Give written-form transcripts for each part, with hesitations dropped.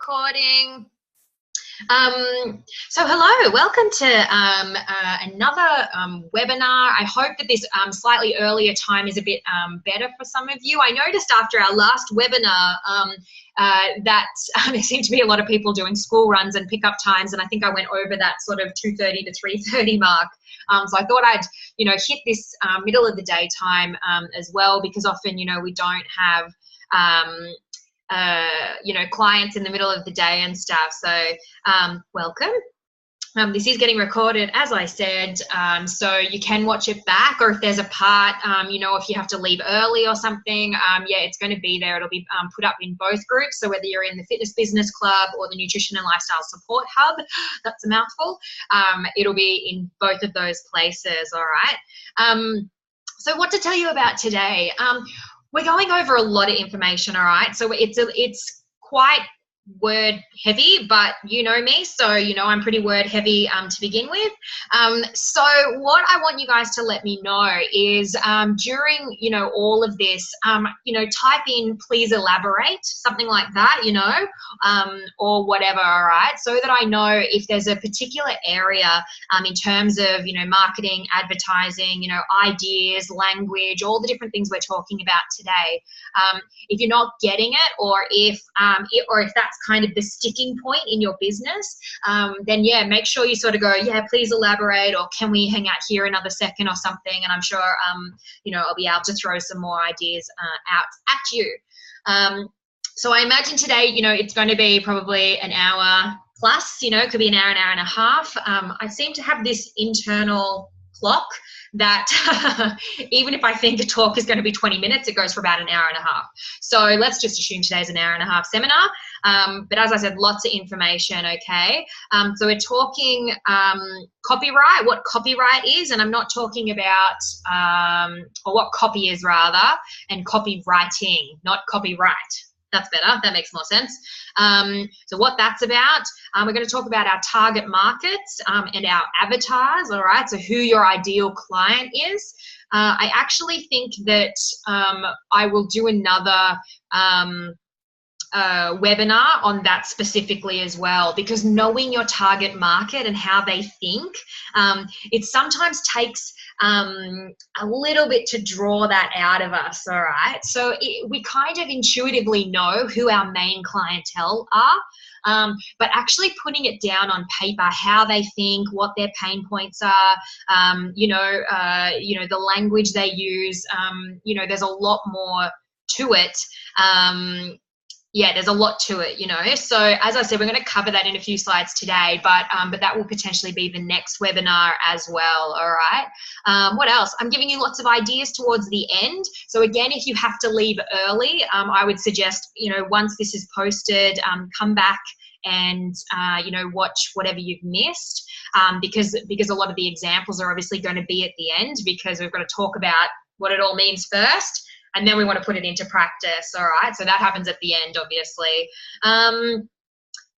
recording. So hello, welcome to another webinar. I hope that this slightly earlier time is a bit better for some of you. I noticed after our last webinar that there seemed to be a lot of people doing school runs and pickup times, and I think I went over that sort of 2:30 to 3:30 mark. So I thought I'd, hit this middle of the day time as well, because often, we don't have clients in the middle of the day and stuff. So welcome. This is getting recorded, as I said, so you can watch it back, or if there's a part, if you have to leave early or something, it's going to be there. It'll be put up in both groups. So whether you're in the Fitness Business Club or the Nutrition and Lifestyle Support Hub, that's a mouthful, it'll be in both of those places, all right? So what to tell you about today? We're going over a lot of information, all right? So it's quite word heavy, but you know me, so I'm pretty word heavy to begin with. So what I want you guys to let me know is during all of this, type in please elaborate, something like that, or whatever, all right, so that I know if there's a particular area in terms of marketing, advertising, ideas, language, all the different things we're talking about today. If you're not getting it, or if that's kind of the sticking point in your business, then make sure you sort of go, please elaborate, or can we hang out here another second or something, and I'm sure I'll be able to throw some more ideas out at you. So I imagine today it's going to be probably an hour plus, it could be an hour and a half. I seem to have this internal clock that even if I think a talk is going to be 20 minutes, it goes for about an hour and a half. So let's just assume today's an hour and a half seminar. But as I said, lots of information, okay? So we're talking copyright, what copyright is, and I'm not talking about, or what copy is rather, and copywriting, not copyright. That's better. That makes more sense. So what that's about, we're going to talk about our target markets and our avatars, all right? So who your ideal client is. I actually think that I will do another webinar on that specifically as well, because knowing your target market and how they think, it sometimes takes a little bit to draw that out of us, all right? So we kind of intuitively know who our main clientele are, but actually putting it down on paper, how they think, what their pain points are, the language they use, there's a lot more to it. There's a lot to it, So as I said, we're going to cover that in a few slides today, but that will potentially be the next webinar as well, all right? What else? I'm giving you lots of ideas towards the end. So again, if you have to leave early, I would suggest, once this is posted, come back and, watch whatever you've missed, because a lot of the examples are obviously going to be at the end, because we've got to talk about what it all means first, and then we want to put it into practice, all right? So that happens at the end, obviously.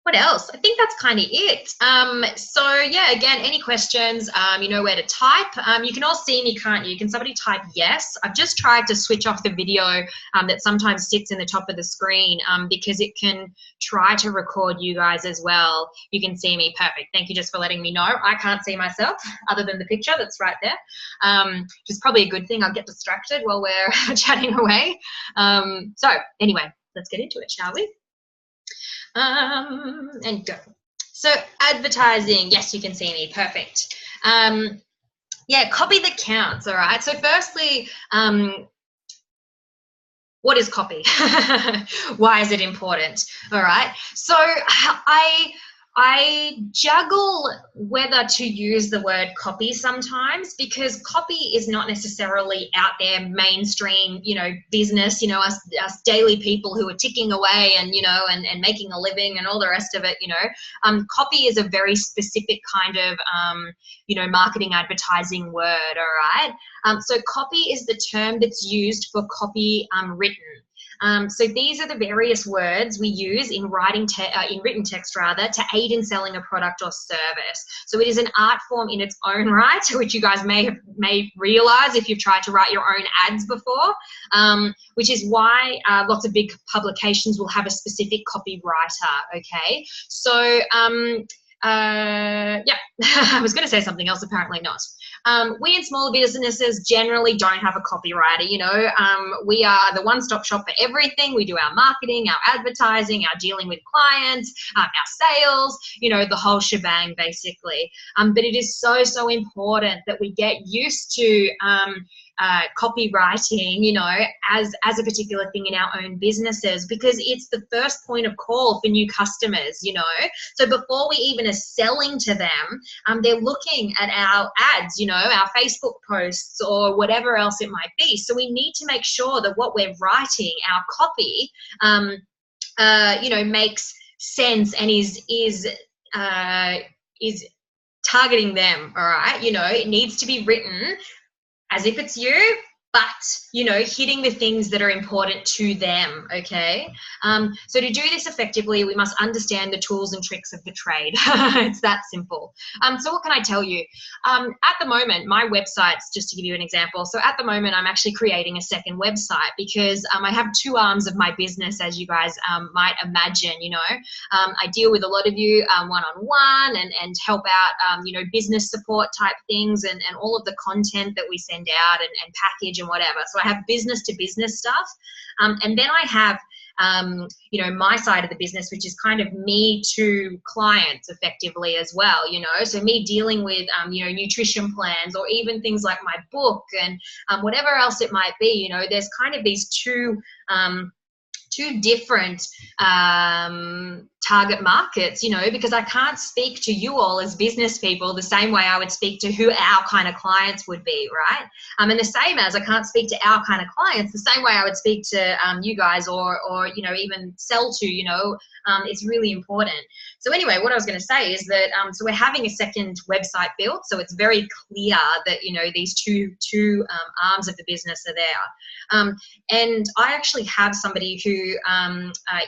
What else? I think that's kind of it. Again, any questions, you know where to type. You can all see me, can't you? Can somebody type yes? I've just tried to switch off the video that sometimes sits in the top of the screen, because it can try to record you guys as well. You can see me, perfect. Thank you just for letting me know. I can't see myself other than the picture that's right there, which is probably a good thing. I'll get distracted while we're chatting away. So anyway, let's get into it, shall we? And go. So advertising, yes, you can see me, perfect. Copy that counts, all right? So firstly, what is copy? Why is it important? All right. So I juggle whether to use the word copy sometimes, because copy is not necessarily out there mainstream, business, us daily people who are ticking away and, and making a living and all the rest of it, copy is a very specific kind of, marketing advertising word, all right? So copy is the term that's used for copy written. So these are the various words we use in writing, in written text rather, to aid in selling a product or service. So it is an art form in its own right, which you guys may realize if you've tried to write your own ads before, which is why lots of big publications will have a specific copywriter. Okay, so yeah, I was going to say something else, apparently not. We in smaller businesses generally don't have a copywriter, you know. We are the one-stop shop for everything. We do our marketing, our advertising, our dealing with clients, our sales, you know, the whole shebang basically. But it is so, so important that we get used to copywriting, you know, as a particular thing in our own businesses, because it's the first point of call for new customers, you know. So before we even are selling to them, they're looking at our ads, you know, our Facebook posts or whatever else it might be. So we need to make sure that what we're writing, our copy, you know, makes sense and is targeting them. All right, you know, it needs to be written as if it's you, but, you know, hitting the things that are important to them, okay? So to do this effectively, we must understand the tools and tricks of the trade. It's that simple. So what can I tell you? At the moment, my websites, just to give you an example, so at the moment, I'm actually creating a second website because I have two arms of my business, as you guys might imagine, you know. I deal with a lot of you one-on-one and help out, you know, business support type things and all of the content that we send out and package and whatever. So I have business to business stuff. And then I have, you know, my side of the business, which is kind of me to clients effectively as well, you know, so me dealing with, you know, nutrition plans or even things like my book and whatever else it might be, you know, there's kind of these two different target markets, you know, because I can't speak to you all as business people the same way I would speak to who our kind of clients would be, right? And the same as I can't speak to our kind of clients the same way I would speak to you guys or you know, even sell to, you know. It's really important. So anyway, what I was going to say is that so we're having a second website built, so it's very clear that, you know, these two arms of the business are there. And I actually have somebody who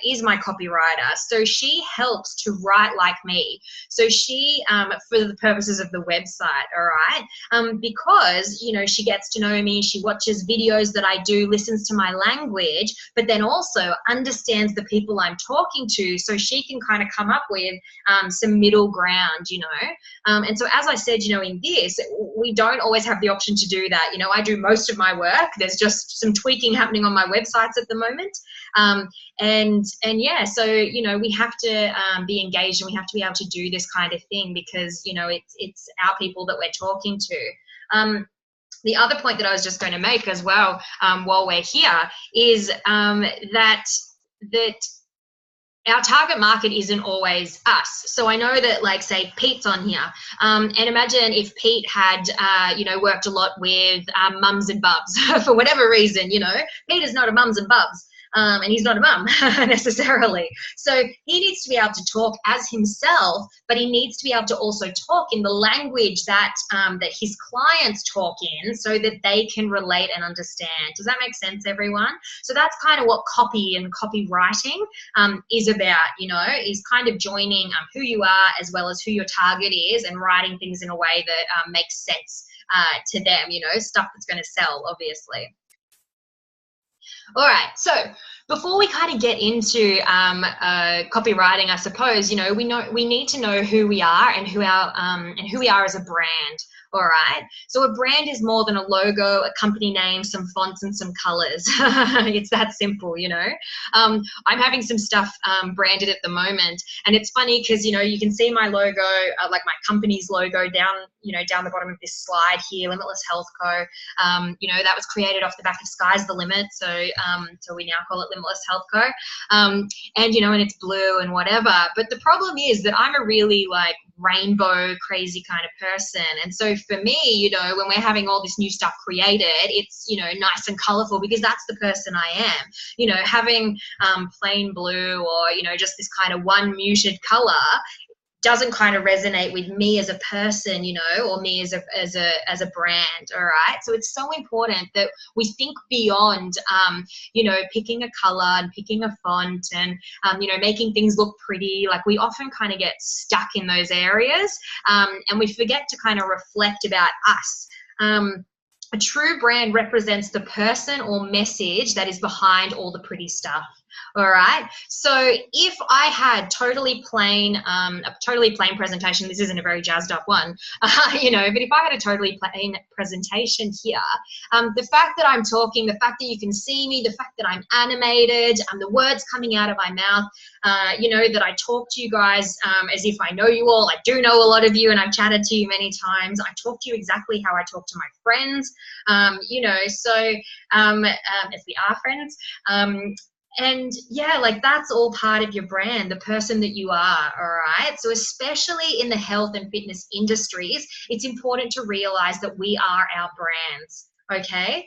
is my copywriter. So she helps to write like me. So she, for the purposes of the website, all right, because, you know, she gets to know me, she watches videos that I do, listens to my language, but then also understands the people I'm talking to, so she can kind of come up with some middle ground, you know. And so as I said, you know, in this, we don't always have the option to do that. You know, I do most of my work. There's just some tweaking happening on my websites at the moment. And yeah, so, you know, we have to be engaged and we have to be able to do this kind of thing because, you know, it's our people that we're talking to. The other point that I was just going to make as well while we're here is that our target market isn't always us. So I know that, like, say Pete's on here, and imagine if Pete had, you know, worked a lot with mums and bubs for whatever reason, you know. Pete is not a mums and bubs. And he's not a mum necessarily. So he needs to be able to talk as himself, but he needs to be able to also talk in the language that that his clients talk in so that they can relate and understand. Does that make sense, everyone? So that's kind of what copy and copywriting is about, you know, is kind of joining who you are as well as who your target is and writing things in a way that makes sense to them, you know, stuff that's going to sell, obviously. All right, so before we kind of get into copywriting, I suppose, you know, we need to know who we are and who we are as a brand. All right, so a brand is more than a logo, a company name, some fonts and some colors. It's that simple, you know. I'm having some stuff branded at the moment, and it's funny because, you know, you can see my logo, like my company's logo down the bottom of this slide here, Limitless Health Co. You know, that was created off the back of Sky's the Limit, so so we now call it Limitless Health Co. And, you know, and it's blue and whatever. But the problem is that I'm a really, like, rainbow crazy kind of person, and so for me, you know, when we're having all this new stuff created, it's, you know, nice and colorful because that's the person I am. You know, having plain blue or, you know, just this kind of one muted color doesn't kind of resonate with me as a person, you know, or me as a brand. All right. So it's so important that we think beyond, you know, picking a color and picking a font and, you know, making things look pretty. Like, we often kind of get stuck in those areas, and we forget to kind of reflect about us. A true brand represents the person or message that is behind all the pretty stuff. All right. So if I had a totally plain presentation, this isn't a very jazzed up one, you know, but if I had a totally plain presentation here, the fact that I'm talking, the fact that you can see me, the fact that I'm animated, the words coming out of my mouth, you know, that I talk to you guys as if I know you all. I do know a lot of you, and I've chatted to you many times. I talk to you exactly how I talk to my friends, you know, so as we are friends. And yeah, like, that's all part of your brand, the person that you are. All right. So especially in the health and fitness industries, it's important to realize that we are our brands. Okay.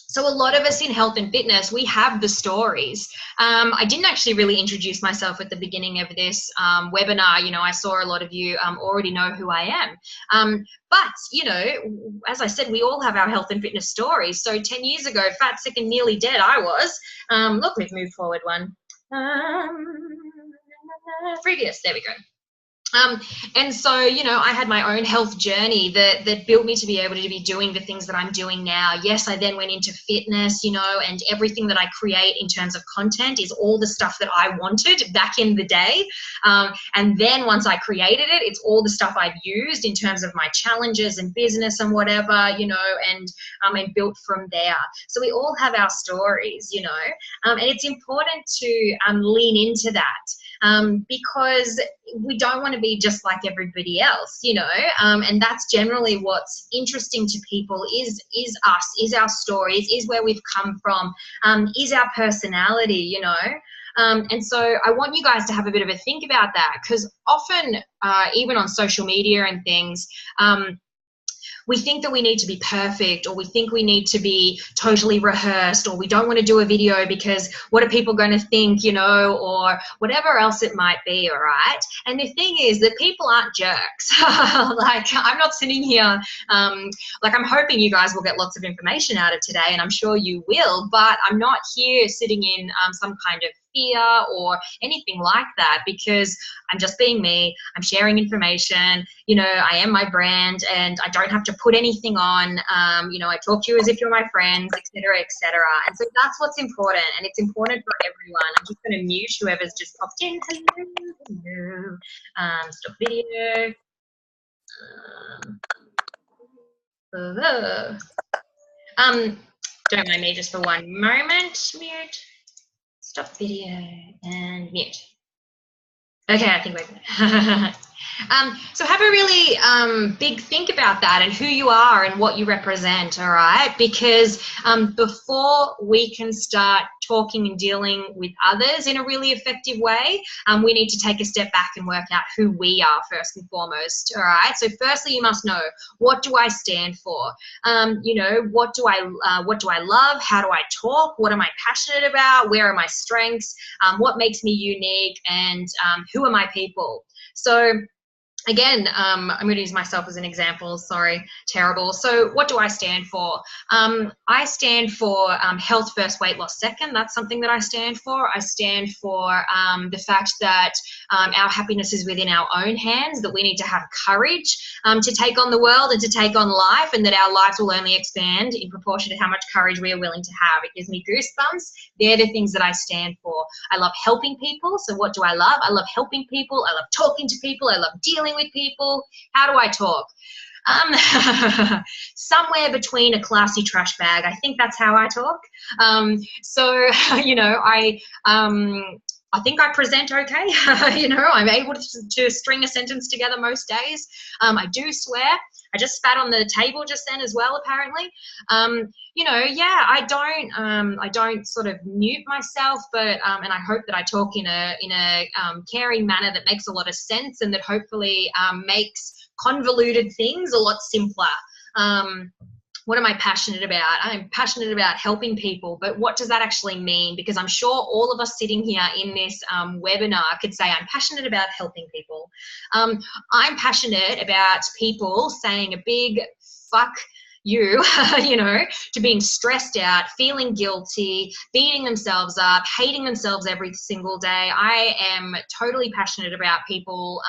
So a lot of us in health and fitness, we have the stories. I didn't actually really introduce myself at the beginning of this webinar. You know, I saw a lot of you already know who I am. But, you know, as I said, we all have our health and fitness stories. So 10 years ago, fat, sick and nearly dead I was. Look, we've moved forward one. Previous, there we go. And so, you know, I had my own health journey that built me to be able to be doing the things that I'm doing now. Yes, I then went into fitness, you know, and everything that I create in terms of content is all the stuff that I wanted back in the day. And then once I created it, it's all the stuff I've used in terms of my challenges and business and whatever, you know, and built from there. So we all have our stories, you know, and it's important to lean into that. Because we don't want to be just like everybody else, you know, and that's generally what's interesting to people is us, is our stories, is where we've come from, is our personality, you know. And so I want you guys to have a bit of a think about that, because often even on social media and things, we think that we need to be perfect, or we think we need to be totally rehearsed, or we don't want to do a video because what are people going to think, you know, or whatever else it might be. All right. And the thing is that people aren't jerks. Like, I'm not sitting here, like, I'm hoping you guys will get lots of information out of today, and I'm sure you will, but I'm not here sitting in some kind of fear or anything like that, because I'm just being me. I'm sharing information, you know, I am my brand, and I don't have to put anything on. You know, I talk to you as if you're my friends, etc., etc. And so that's what's important, and it's important for everyone. I'm just going to mute whoever's just popped in. Hello. Stop video. Hello. Don't mind me just for one moment. Mute. Stop video and mute. Okay, I think we're good. So have a really big think about that and who you are and what you represent, all right? Because before we can start talking and dealing with others in a really effective way, we need to take a step back and work out who we are first and foremost, all right? So firstly, you must know, what do I stand for? You know, what do I love? How do I talk? What am I passionate about? Where are my strengths? What makes me unique? And who are my people? So again, I'm going to use myself as an example. Sorry, terrible. So what do I stand for? I stand for health first, weight loss second. That's something that I stand for. I stand for the fact that our happiness is within our own hands, that we need to have courage to take on the world and to take on life, and that our lives will only expand in proportion to how much courage we are willing to have. It gives me goosebumps. They're the things that I stand for. I love helping people. So what do I love? I love helping people. I love talking to people. I love dealing with people. How do I talk? Somewhere between a classy trash bag. I think that's how I talk. So, you know, I think I present okay. You know, I'm able to string a sentence together most days. I do swear. I just spat on the table just then as well, apparently. You know, yeah, I don't sort of mute myself, but and I hope that I talk in a caring manner that makes a lot of sense, and that hopefully makes convoluted things a lot simpler. what am I passionate about? I'm passionate about helping people, but what does that actually mean? Because I'm sure all of us sitting here in this webinar could say, I'm passionate about helping people. I'm passionate about people saying a big fuck you, you know, to being stressed out, feeling guilty, beating themselves up, hating themselves every single day. I am totally passionate about people,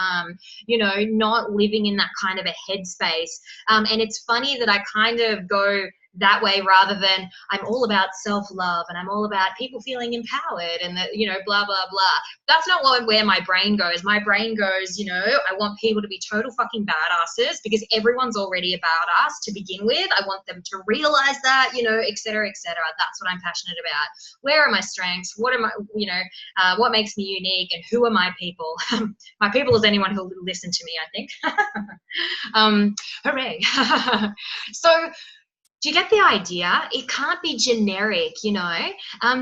you know, not living in that kind of a headspace. And it's funny that I kind of go that way rather than I'm all about self-love and I'm all about people feeling empowered and that, you know, blah, blah, blah. That's not where my brain goes. My brain goes, you know, I want people to be total fucking badasses because everyone's already a badass to begin with. I want them to realize that, you know, et cetera, et cetera. That's what I'm passionate about. Where are my strengths? What am I, you know, what makes me unique and who are my people? My people is anyone who'll listen to me, I think. Hooray. So, do you get the idea? It can't be generic, you know?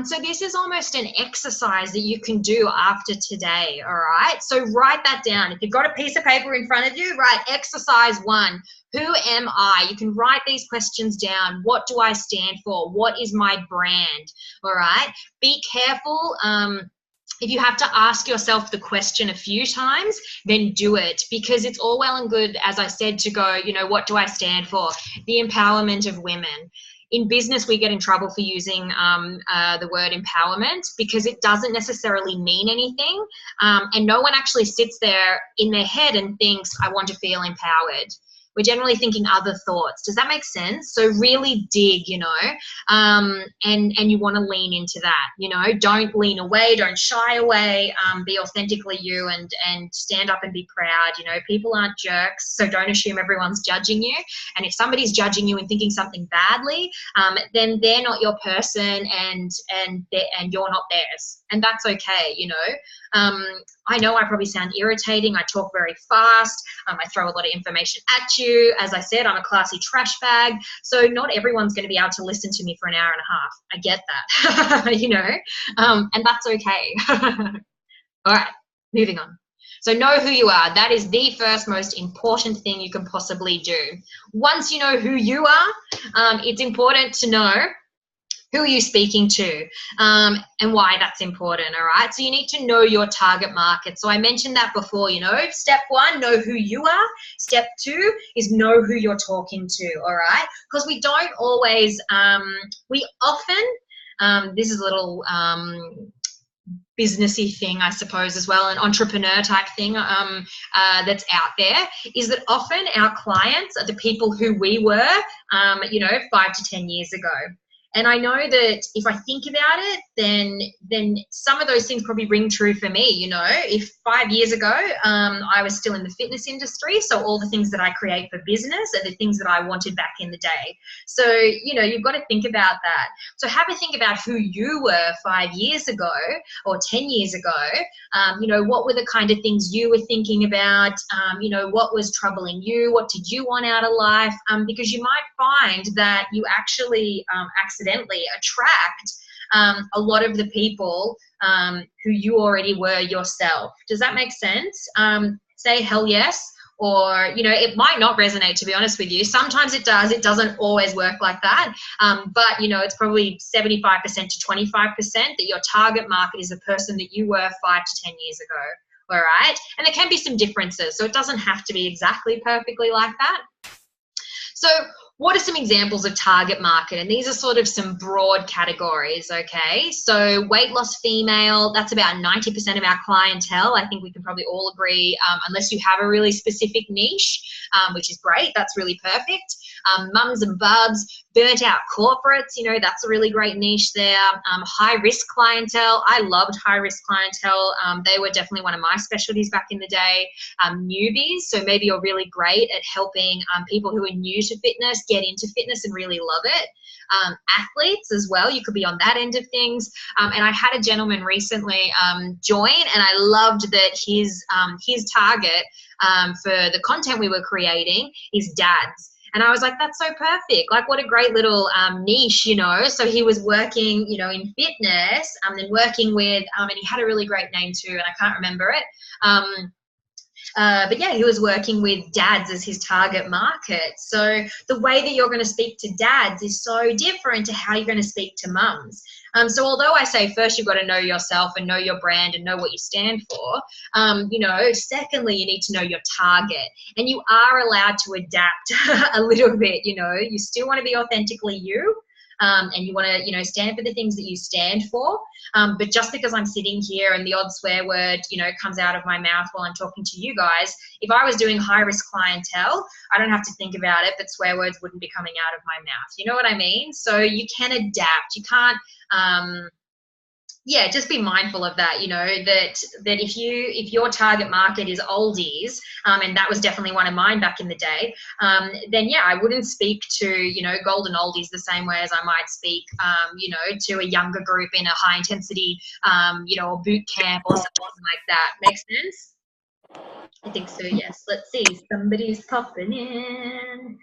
So this is almost an exercise that you can do after today, all right? So write that down. If you've got a piece of paper in front of you, write exercise 1. Who am I? You can write these questions down. What do I stand for? What is my brand, all right? Be careful. If you have to ask yourself the question a few times, then do it, because it's all well and good, as I said, to go, you know, what do I stand for? The empowerment of women. In business, we get in trouble for using the word empowerment because it doesn't necessarily mean anything. And no one actually sits there in their head and thinks, I want to feel empowered. We're generally thinking other thoughts. Does that make sense? So really dig, you know, and you want to lean into that, you know, don't lean away, don't shy away, be authentically you and stand up and be proud. You know, people aren't jerks, so don't assume everyone's judging you. And if somebody's judging you and thinking something badly, then they're not your person and you're not theirs. And that's okay, you know. I know I probably sound irritating. I talk very fast. I throw a lot of information at you. As I said, I'm a classy trash bag. So not everyone's going to be able to listen to me for an hour and a half. I get that, you know, and that's okay. All right, moving on. So know who you are. That is the first most important thing you can possibly do. Once you know who you are, it's important to know who are you speaking to, and why that's important, all right? So you need to know your target market. So I mentioned that before, you know, step 1, know who you are. Step 2 is know who you're talking to, all right? Because we don't always, we often, this is a little businessy thing, I suppose, as well, an entrepreneur type thing that's out there, is that often our clients are the people who we were, you know, 5 to 10 years ago. And I know that if I think about it, then some of those things probably ring true for me. You know, if 5 years ago I was still in the fitness industry, so all the things that I create for business are the things that I wanted back in the day. So, you know, you've got to think about that. So have a think about who you were 5 years ago or 10 years ago. You know, what were the kind of things you were thinking about? You know, what was troubling you? What did you want out of life? Because you might find that you actually accidentally attract a lot of the people who you already were yourself. Does that make sense? Say hell yes, or, you know, it might not resonate, to be honest with you. Sometimes it does. It doesn't always work like that. But, you know, it's probably 75% to 25% that your target market is the person that you were 5 to 10 years ago. All right. And there can be some differences. So it doesn't have to be exactly perfectly like that. So what are some examples of target market? And these are sort of some broad categories, okay? So weight loss female, that's about 90% of our clientele. I think we can probably all agree, unless you have a really specific niche, which is great, that's really perfect. Mums and bubs, burnt out corporates, you know, that's a really great niche there. High risk clientele, I loved high risk clientele. They were definitely one of my specialties back in the day. Newbies, so maybe you're really great at helping people who are new to fitness get into fitness and really love it. Athletes as well, you could be on that end of things. And I had a gentleman recently join, and I loved that his target for the content we were creating is dads. And I was like, that's so perfect. Like, what a great little niche, you know. So he was working, you know, in fitness and working with, and he had a really great name too, and I can't remember it. But yeah, he was working with dads as his target market. So the way that you're going to speak to dads is so different to how you're going to speak to mums. So although I say first you've got to know yourself and know your brand and know what you stand for, secondly, you need to know your target, and you are allowed to adapt a little bit. You still want to be authentically you. And you want to, stand for the things that you stand for. But just because I'm sitting here and the odd swear word, comes out of my mouth while I'm talking to you guys, if I was doing high risk clientele, I don't have to think about it, but swear words wouldn't be coming out of my mouth. You know what I mean? So you can adapt. You can't, just be mindful of that, that if your target market is oldies, and that was definitely one of mine back in the day, then I wouldn't speak to, golden oldies the same way as I might speak, to a younger group in a high intensity, or boot camp or something like that. Makes sense? I think so, yes. Let's see. Somebody's popping in.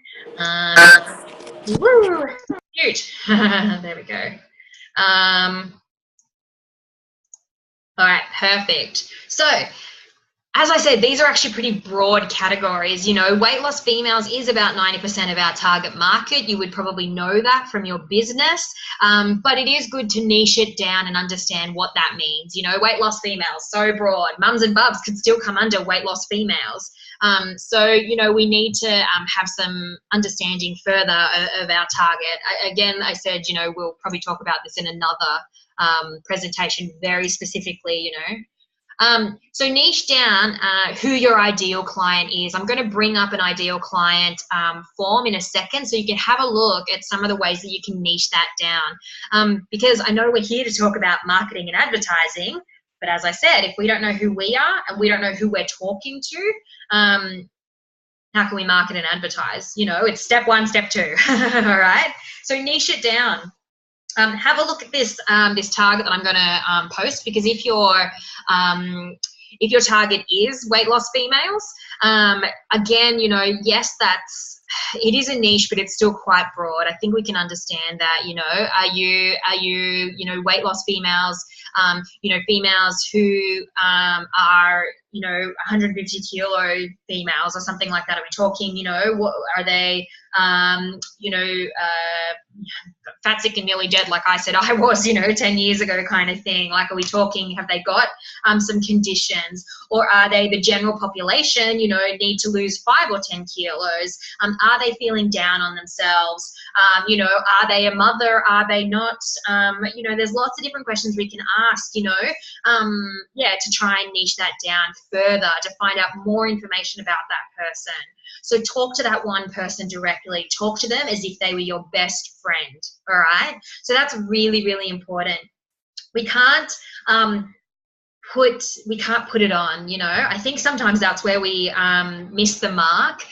Woo! Cute. There we go. All right, perfect. So, as I said, these are actually pretty broad categories. Weight loss females is about 90% of our target market. You would probably know that from your business, but it is good to niche it down and understand what that means. Weight loss females, so broad. Mums and bubs could still come under weight loss females. So, we need to have some understanding further of our target. Again, I said, we'll probably talk about this in another presentation very specifically, So niche down who your ideal client is. I'm going to bring up an ideal client form in a second so you can have a look at some of the ways that you can niche that down. Because I know we're here to talk about marketing and advertising, but as I said, if we don't know who we are and we don't know who we're talking to, how can we market and advertise? It's step one, step two, all right? So niche it down. Have a look at this this target that I'm going to post, because if your target is weight loss females, again, yes, it is a niche, but it's still quite broad. I think we can understand that. Are you weight loss females? Females who are 150 kilo females or something like that. Are we talking? What are they? Fat, sick and nearly dead, like I said I was 10 years ago kind of thing. Like, are we talking, have they got some conditions, or are they the general population, need to lose 5 or 10 kilos? Are they feeling down on themselves? Are they a mother? Are they not? There's lots of different questions we can ask, to try and niche that down further, to find out more information about that person. So talk to that one person directly. Talk to them as if they were your best friend, all right? So that's really, really important. We can't put it on, I think sometimes that's where we miss the mark,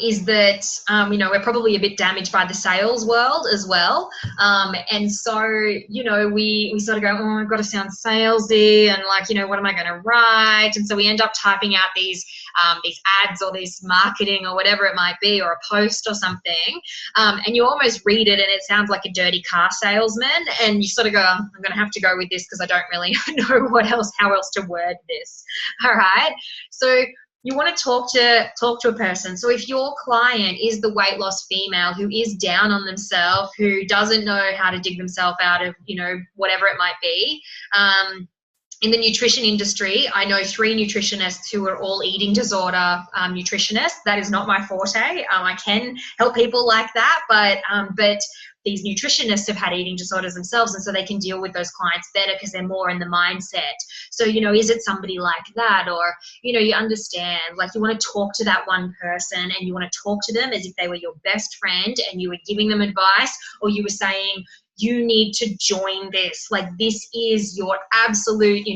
is that, we're probably a bit damaged by the sales world as well. And so, we sort of go, oh, I've got to sound salesy, and what am I going to write? And so we end up typing out these ads or this marketing or whatever it might be, or a post or something. And you almost read it and it sounds like a dirty car salesman. And you sort of go, I'm going to have to go with this because I don't really know how else to word this. All right. So you want to talk to a person. So if your client is the weight loss female who is down on themselves, who doesn't know how to dig themselves out of, whatever it might be, in the nutrition industry, I know 3 nutritionists who are all eating disorder nutritionists. That is not my forte. I can help people like that, but these nutritionists have had eating disorders themselves, and so they can deal with those clients better because they're more in the mindset. So, is it somebody like that? Or, you understand, like, you want to talk to that one person and you want to talk to them as if they were your best friend and you were giving them advice, or you were saying, you need to join this. Like, this is your absolute,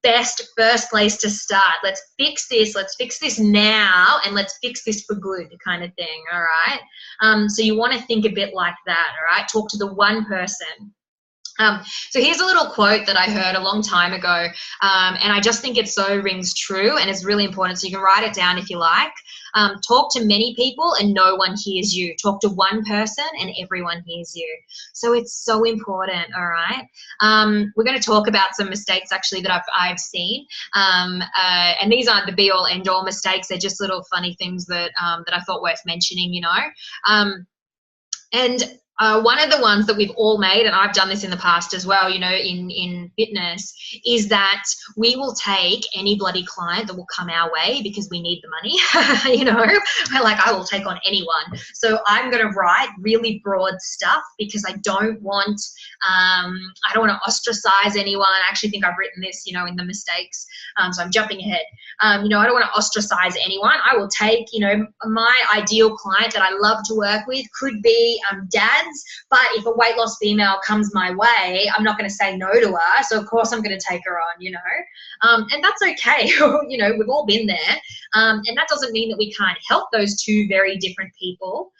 best first place to start. Let's fix this. Let's fix this now, and let's fix this for good kind of thing. All right. So you want to think a bit like that. All right. Talk to the one person. So here's a little quote that I heard a long time ago, and I just think it so rings true, and it's really important. So you can write it down if you like. Talk to many people and no one hears you. Talk to one person and everyone hears you. So it's so important, all right? We're going to talk about some mistakes actually that I've seen, and these aren't the be-all, end-all mistakes. They're just little funny things that that I thought worth mentioning, you know. And one of the ones that we've all made, and I've done this in the past as well, you know, in fitness, is that we will take any bloody client that will come our way because we need the money. You know, we're like, I will take on anyone. So I'm going to write really broad stuff because I don't want to ostracize anyone. I actually think I've written this, you know, in the mistakes. So I'm jumping ahead. You know, I don't want to ostracize anyone. I will take, you know, my ideal client that I love to work with could be dads, but if a weight loss female comes my way, I'm not going to say no to her. So of course I'm going to take her on, you know, and that's okay. You know, we've all been there, and that doesn't mean that we can't help those two very different people.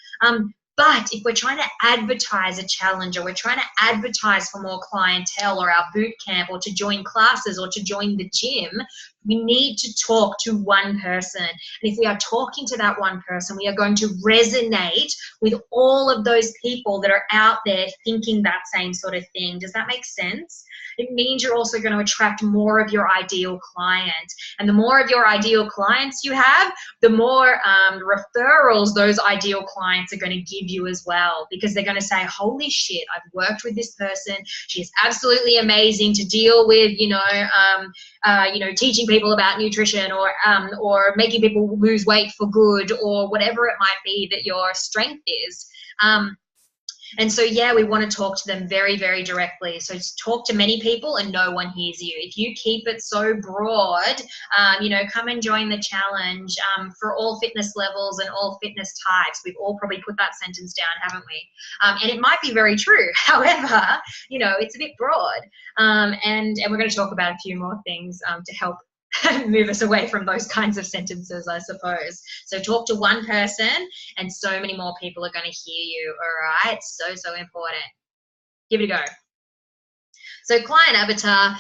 But if we're trying to advertise a challenge, or we're trying to advertise for more clientele or our boot camp or to join classes or to join the gym, we need to talk to one person. And if we are talking to that one person, we are going to resonate with all of those people that are out there thinking that same sort of thing. Does that make sense? It means you're also going to attract more of your ideal client. And the more of your ideal clients you have, the more referrals those ideal clients are going to give you as well, because they're going to say, holy shit, I've worked with this person. She's absolutely amazing to deal with, you know, teaching people about nutrition, or making people lose weight for good, or whatever it might be that your strength is. And so, yeah, we want to talk to them very, very directly. So just talk to many people and no one hears you. If you keep it so broad, you know, come and join the challenge for all fitness levels and all fitness types. We've all probably put that sentence down, haven't we? And it might be very true. However, you know, it's a bit broad. And we're going to talk about a few more things to help move us away from those kinds of sentences, I suppose. So talk to one person and so many more people are going to hear you, all right? So, so important. Give it a go. So client avatar,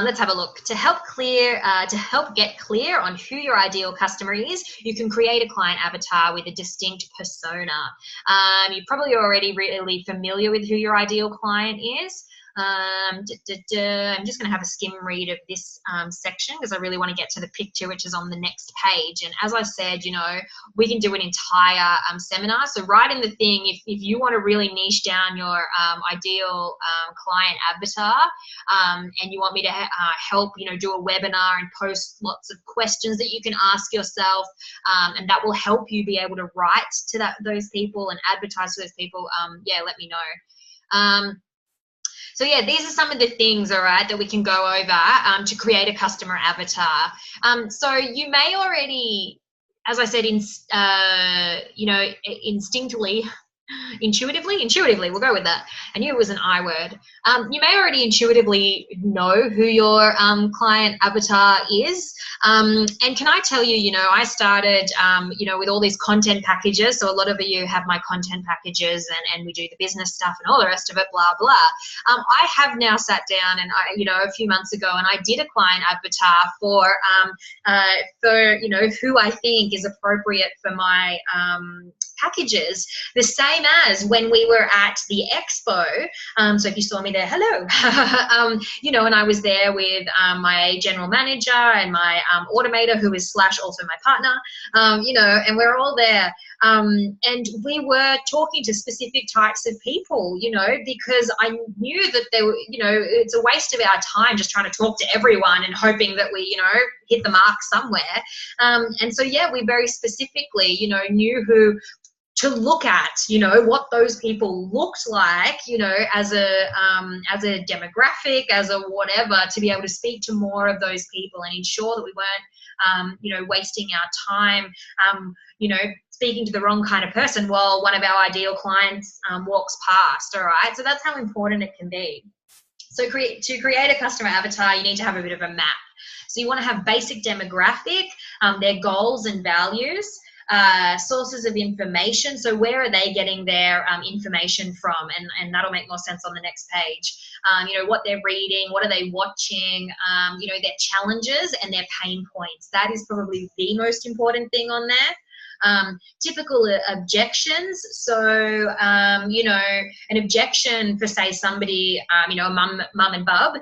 let's have a look. To help get clear on who your ideal customer is, you can create a client avatar with a distinct persona. You're probably already really familiar with who your ideal client is. I'm just going to have a skim read of this section because I really want to get to the picture, which is on the next page. And as I said, you know, we can do an entire seminar. So write in the thing if you want to really niche down your ideal client avatar, and you want me to help, you know, do a webinar and post lots of questions that you can ask yourself, and that will help you be able to write to those people and advertise to those people, yeah, let me know. So yeah, these are some of the things, all right, that we can go over to create a customer avatar. So you may already, as I said, you know, intuitively, we'll go with that. I knew it was an I word. You may already intuitively know who your client avatar is. And can I tell you, you know, I started, you know, with all these content packages. So a lot of you have my content packages, and we do the business stuff and all the rest of it, blah, blah. I have now sat down and you know, a few months ago, and I did a client avatar for, you know, who I think is appropriate for my packages, the same as when we were at the expo. So if you saw me there, hello. You know, and I was there with my general manager and my automator, who is / also my partner, you know, and we're all there. And we were talking to specific types of people, you know, because I knew that they were, you know, it's a waste of our time just trying to talk to everyone and hoping that we, you know, hit the mark somewhere. And so, yeah, we very specifically, you know, knew who to look at, you know, what those people looked like, you know, as a demographic, as a whatever, to be able to speak to more of those people and ensure that we weren't, you know, wasting our time, you know, speaking to the wrong kind of person while one of our ideal clients walks past, all right? So that's how important it can be. So to create a customer avatar, you need to have a bit of a map. So you want to have basic demographic, their goals and values, sources of information. So where are they getting their information from? And that'll make more sense on the next page. You know, what they're reading, what are they watching, you know, their challenges and their pain points. That is probably the most important thing on there. Typical objections. So, you know, an objection for, say, somebody, you know, mum and bub,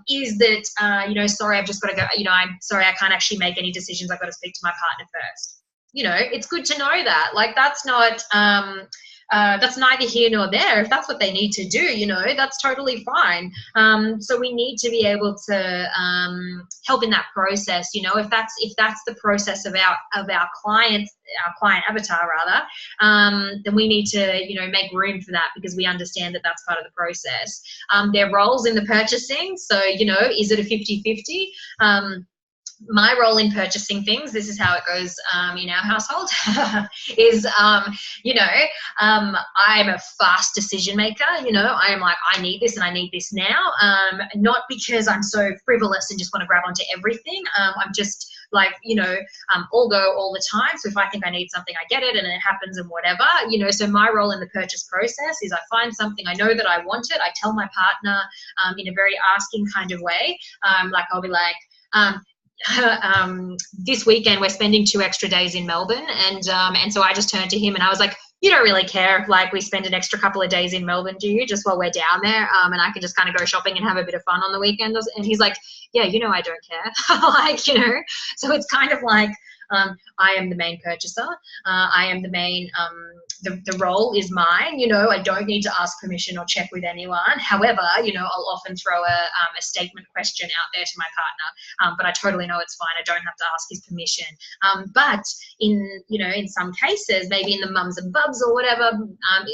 is that, you know, sorry, I've just got to go, you know, I'm sorry, I can't actually make any decisions. I've got to speak to my partner first. You know, it's good to know that. Like, that's not, that's neither here nor there. If that's what they need to do, you know, that's totally fine. So we need to be able to help in that process. You know, if that's the process of our client avatar rather, then we need to, you know, make room for that, because we understand that that's part of the process. Their roles in the purchasing. So, you know, is it a 50-50? My role in purchasing things, this is how it goes in our household, is, you know, I'm a fast decision maker. You know, I am like, I need this and I need this now. Not because I'm so frivolous and just want to grab onto everything. I'm just like, you know, all go all the time. So if I think I need something, I get it and it happens and whatever, you know. So my role in the purchase process is I find something, I know that I want it. I tell my partner in a very asking kind of way. Like, I'll be like, this weekend we're spending 2 extra days in Melbourne, and so I just turned to him and I was like, you don't really care if, like, we spend an extra couple of days in Melbourne, do you, just while we're down there, and I can just kind of go shopping and have a bit of fun on the weekend? And he's like, yeah, you know, I don't care. Like, you know, so it's kind of like, I am the main purchaser. I am the main, the role is mine. You know, I don't need to ask permission or check with anyone. However, you know, I'll often throw a statement question out there to my partner, but I totally know it's fine. I don't have to ask his permission. But in, you know, in some cases, maybe in the mums and bubs or whatever,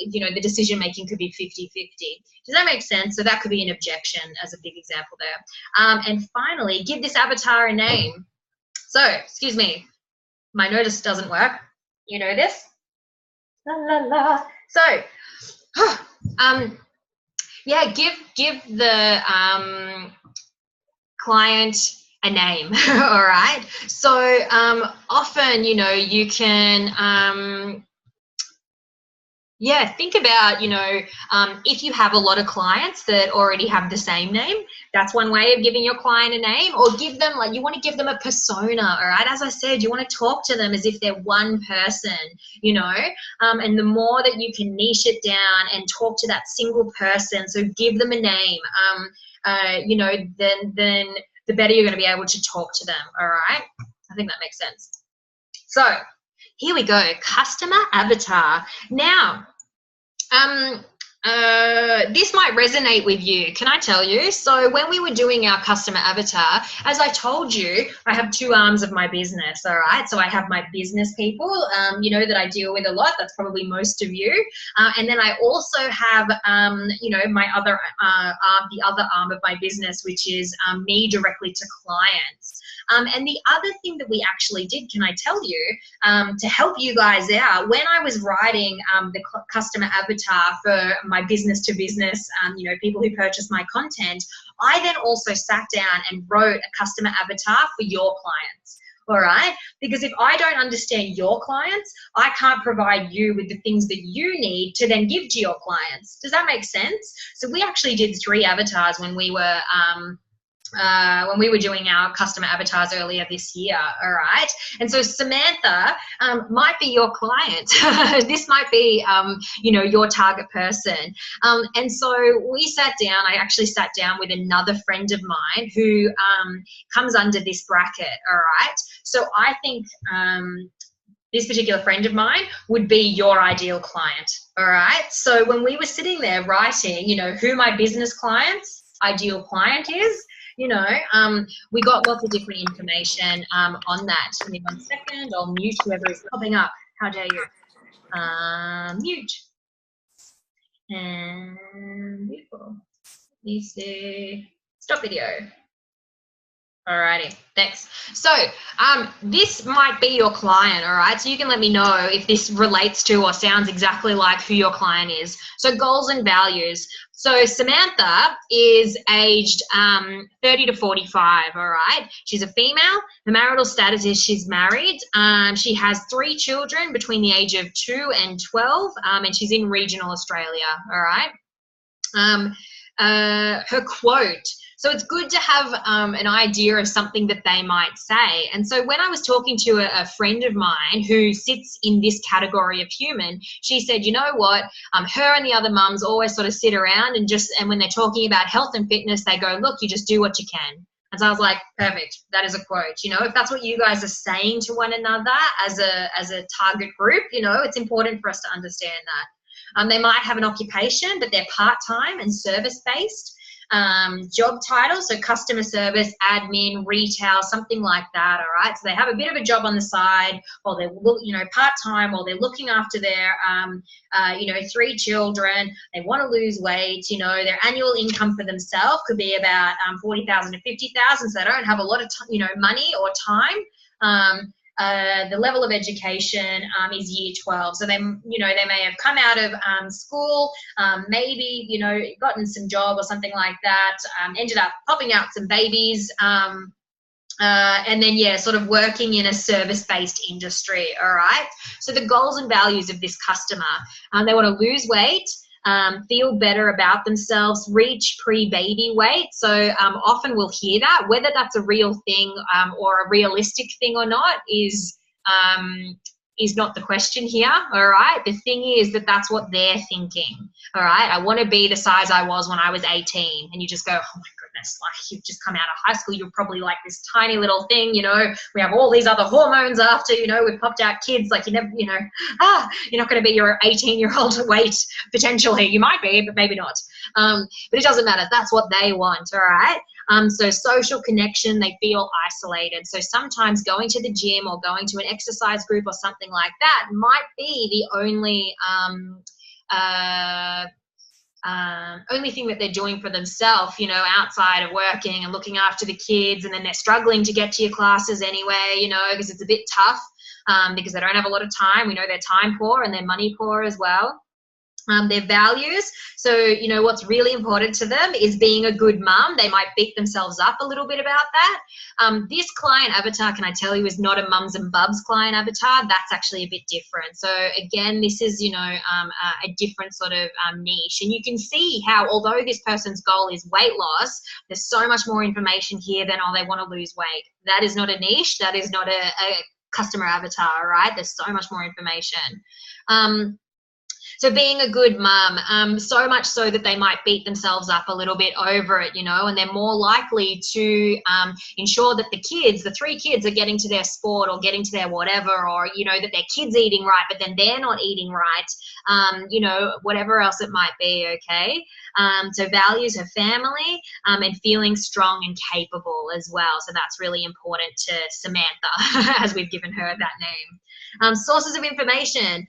you know, the decision making could be 50-50. Does that make sense? So that could be an objection as a big example there. And finally, give this avatar a name. So, excuse me, my notice doesn't work. You know this? La, la, la. So, yeah, give the client a name. All right. So often, you know, you can yeah, think about, you know, if you have a lot of clients that already have the same name, that's one way of giving your client a name. Or give them, like, you want to give them a persona, all right? As I said, you want to talk to them as if they're one person, you know, and the more that you can niche it down and talk to that single person, so give them a name, you know, then the better you're going to be able to talk to them, all right? I think that makes sense. So here we go, customer avatar. Now, this might resonate with you, can I tell you? So when we were doing our customer avatar, as I told you, I have 2 arms of my business, all right? So I have my business people, you know, that I deal with a lot. That's probably most of you. And then I also have, you know, my other arm, the other arm of my business, which is me directly to clients. And the other thing that we actually did, can I tell you, to help you guys out, when I was writing the customer avatar for my business to business, you know, people who purchase my content, I then also sat down and wrote a customer avatar for your clients. All right, because if I don't understand your clients, I can't provide you with the things that you need to then give to your clients. Does that make sense? So we actually did 3 avatars when we were doing our customer avatars earlier this year, all right? And so Samantha might be your client. This might be, you know, your target person. And so we sat down, I actually sat down with another friend of mine who comes under this bracket, all right? So I think this particular friend of mine would be your ideal client, all right? So when we were sitting there writing, you know, who my business client's ideal client is, you know, we got lots of different information on that. Give me 1 second. I'll mute whoever is popping up. How dare you? Mute. And beautiful. Let me see. Stop video. Alrighty, thanks. So this might be your client, all right? So you can let me know if this relates to or sounds exactly like who your client is. So goals and values. So Samantha is aged 30 to 45, all right? She's a female. The marital status is she's married. She has 3 children between the age of 2 and 12, and she's in regional Australia, all right? Her quote. So it's good to have an idea of something that they might say. And so when I was talking to a friend of mine who sits in this category of human, she said, you know what, her and the other mums always sort of sit around and when they're talking about health and fitness, they go, look, you just do what you can. And so I was like, perfect, that is a quote. You know, if that's what you guys are saying to one another as a target group, you know, it's important for us to understand that. They might have an occupation, but they're part-time and service-based. Job title, so customer service, admin, retail, something like that, all right? So they have a bit of a job on the side, or they're, you know, part-time, or they're looking after their, you know, 3 children. They want to lose weight. You know, their annual income for themselves could be about 40,000 to 50,000, so they don't have a lot of, you know, money or time. The level of education is year 12. So they, you know, they may have come out of school, maybe, you know, gotten some job or something like that, ended up popping out some babies, and then, yeah, sort of working in a service-based industry, all right? So the goals and values of this customer, they want to lose weight, feel better about themselves, reach pre-baby weight. So often we'll hear that. Whether that's a real thing or a realistic thing or not is not the question here, all right? The thing is that that's what they're thinking, all right? I want to be the size I was when I was 18. And you just go, oh my goodness, like you've just come out of high school, you're probably like this tiny little thing, you know, we have all these other hormones after, you know, we've popped out kids, like you never, you know, you're not going to be your 18-year-old weight potentially. You might be, but maybe not. But it doesn't matter. That's what they want, all right? So social connection, they feel isolated. So sometimes going to the gym or going to an exercise group or something like that might be the only thing that they're doing for themselves, you know, outside of working and looking after the kids, and then they're struggling to get to your classes anyway, you know, because it's a bit tough because they don't have a lot of time. We know they're time poor and they're money poor as well. Their values, so you know what's really important to them is being a good mum. They might beat themselves up a little bit about that. This client avatar, can I tell you, is not a mums and bubs client avatar. That's actually a bit different. So again, this is, you know, a different sort of niche, and you can see how although this person's goal is weight loss, there's so much more information here than, oh, they want to lose weight. That is not a niche. That is not a customer avatar, right? There's so much more information. So being a good mum, so much so that they might beat themselves up a little bit over it, you know, and they're more likely to ensure that the kids, the 3 kids, are getting to their sport or getting to their whatever, or, you know, that their kid's eating right, but then they're not eating right, you know, whatever else it might be, okay? So values her family and feeling strong and capable as well. So that's really important to Samantha, as we've given her that name. Sources of information.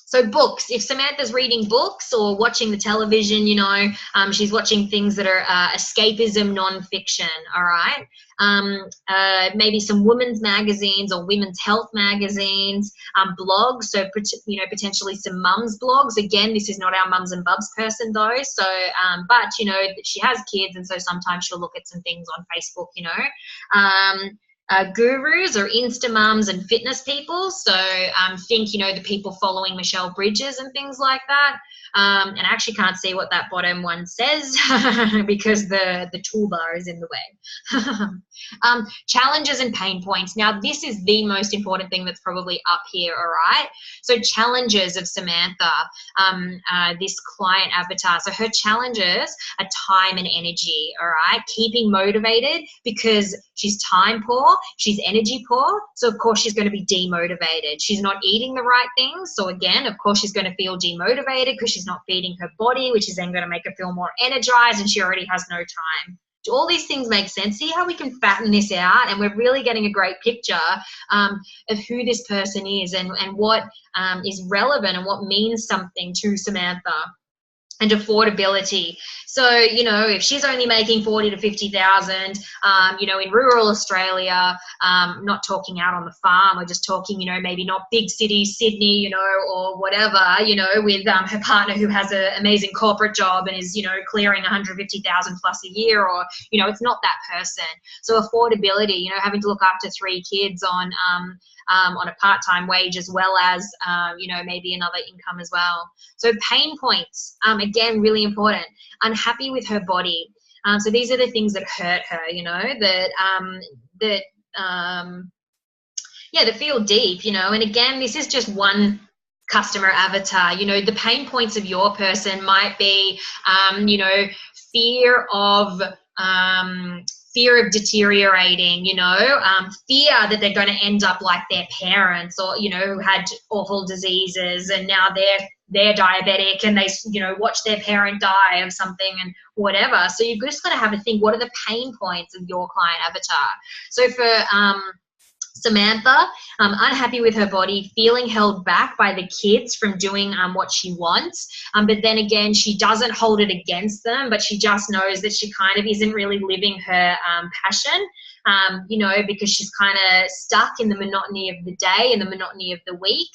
So books, if Samantha's reading books or watching the television, you know, she's watching things that are escapism, non-fiction, all right? Maybe some women's magazines or women's health magazines, blogs, so, you know, potentially some mums blogs. Again, this is not our mums and bubs person though, so, but, you know, she has kids, and so sometimes she'll look at some things on Facebook, you know. Gurus or Insta mums and fitness people. So think, you know, the people following Michelle Bridges and things like that. And I actually can't see what that bottom one says because the toolbar is in the way. Challenges and pain points. Now, this is the most important thing that's probably up here, all right? So challenges of Samantha, this client avatar. So her challenges are time and energy, all right? Keeping motivated because she's time poor, she's energy poor, so of course she's going to be demotivated. She's not eating the right things, so again, of course she's going to feel demotivated because she's not feeding her body, which is then going to make her feel more energized, and she already has no time. Do all these things make sense? See how we can fatten this out, and we're really getting a great picture of who this person is and what is relevant and what means something to Samantha. and affordability. So, you know, if she's only making 40 to 50,000, you know, in rural Australia, not talking out on the farm, or just talking, you know, maybe not big city, Sydney, you know, or whatever, you know, with her partner who has an amazing corporate job and is, you know, clearing 150,000 plus a year, or, you know, it's not that person. So affordability, you know, having to look after 3 kids on a part-time wage, as well as, you know, maybe another income as well. So pain points, again, really important. Unhappy with her body. So these are the things that hurt her, you know, that feel deep, you know. And again, this is just one customer avatar. You know, the pain points of your person might be, you know, fear of deteriorating, you know, fear that they're going to end up like their parents, or, you know, who had awful diseases and now they're diabetic and they, you know, watch their parent die of something and whatever. So you've just got to have a think, what are the pain points of your client avatar? So for Samantha, unhappy with her body, feeling held back by the kids from doing what she wants. But then again, she doesn't hold it against them, but she just knows that she kind of isn't really living her passion, you know, because she's kind of stuck in the monotony of the day and the monotony of the week,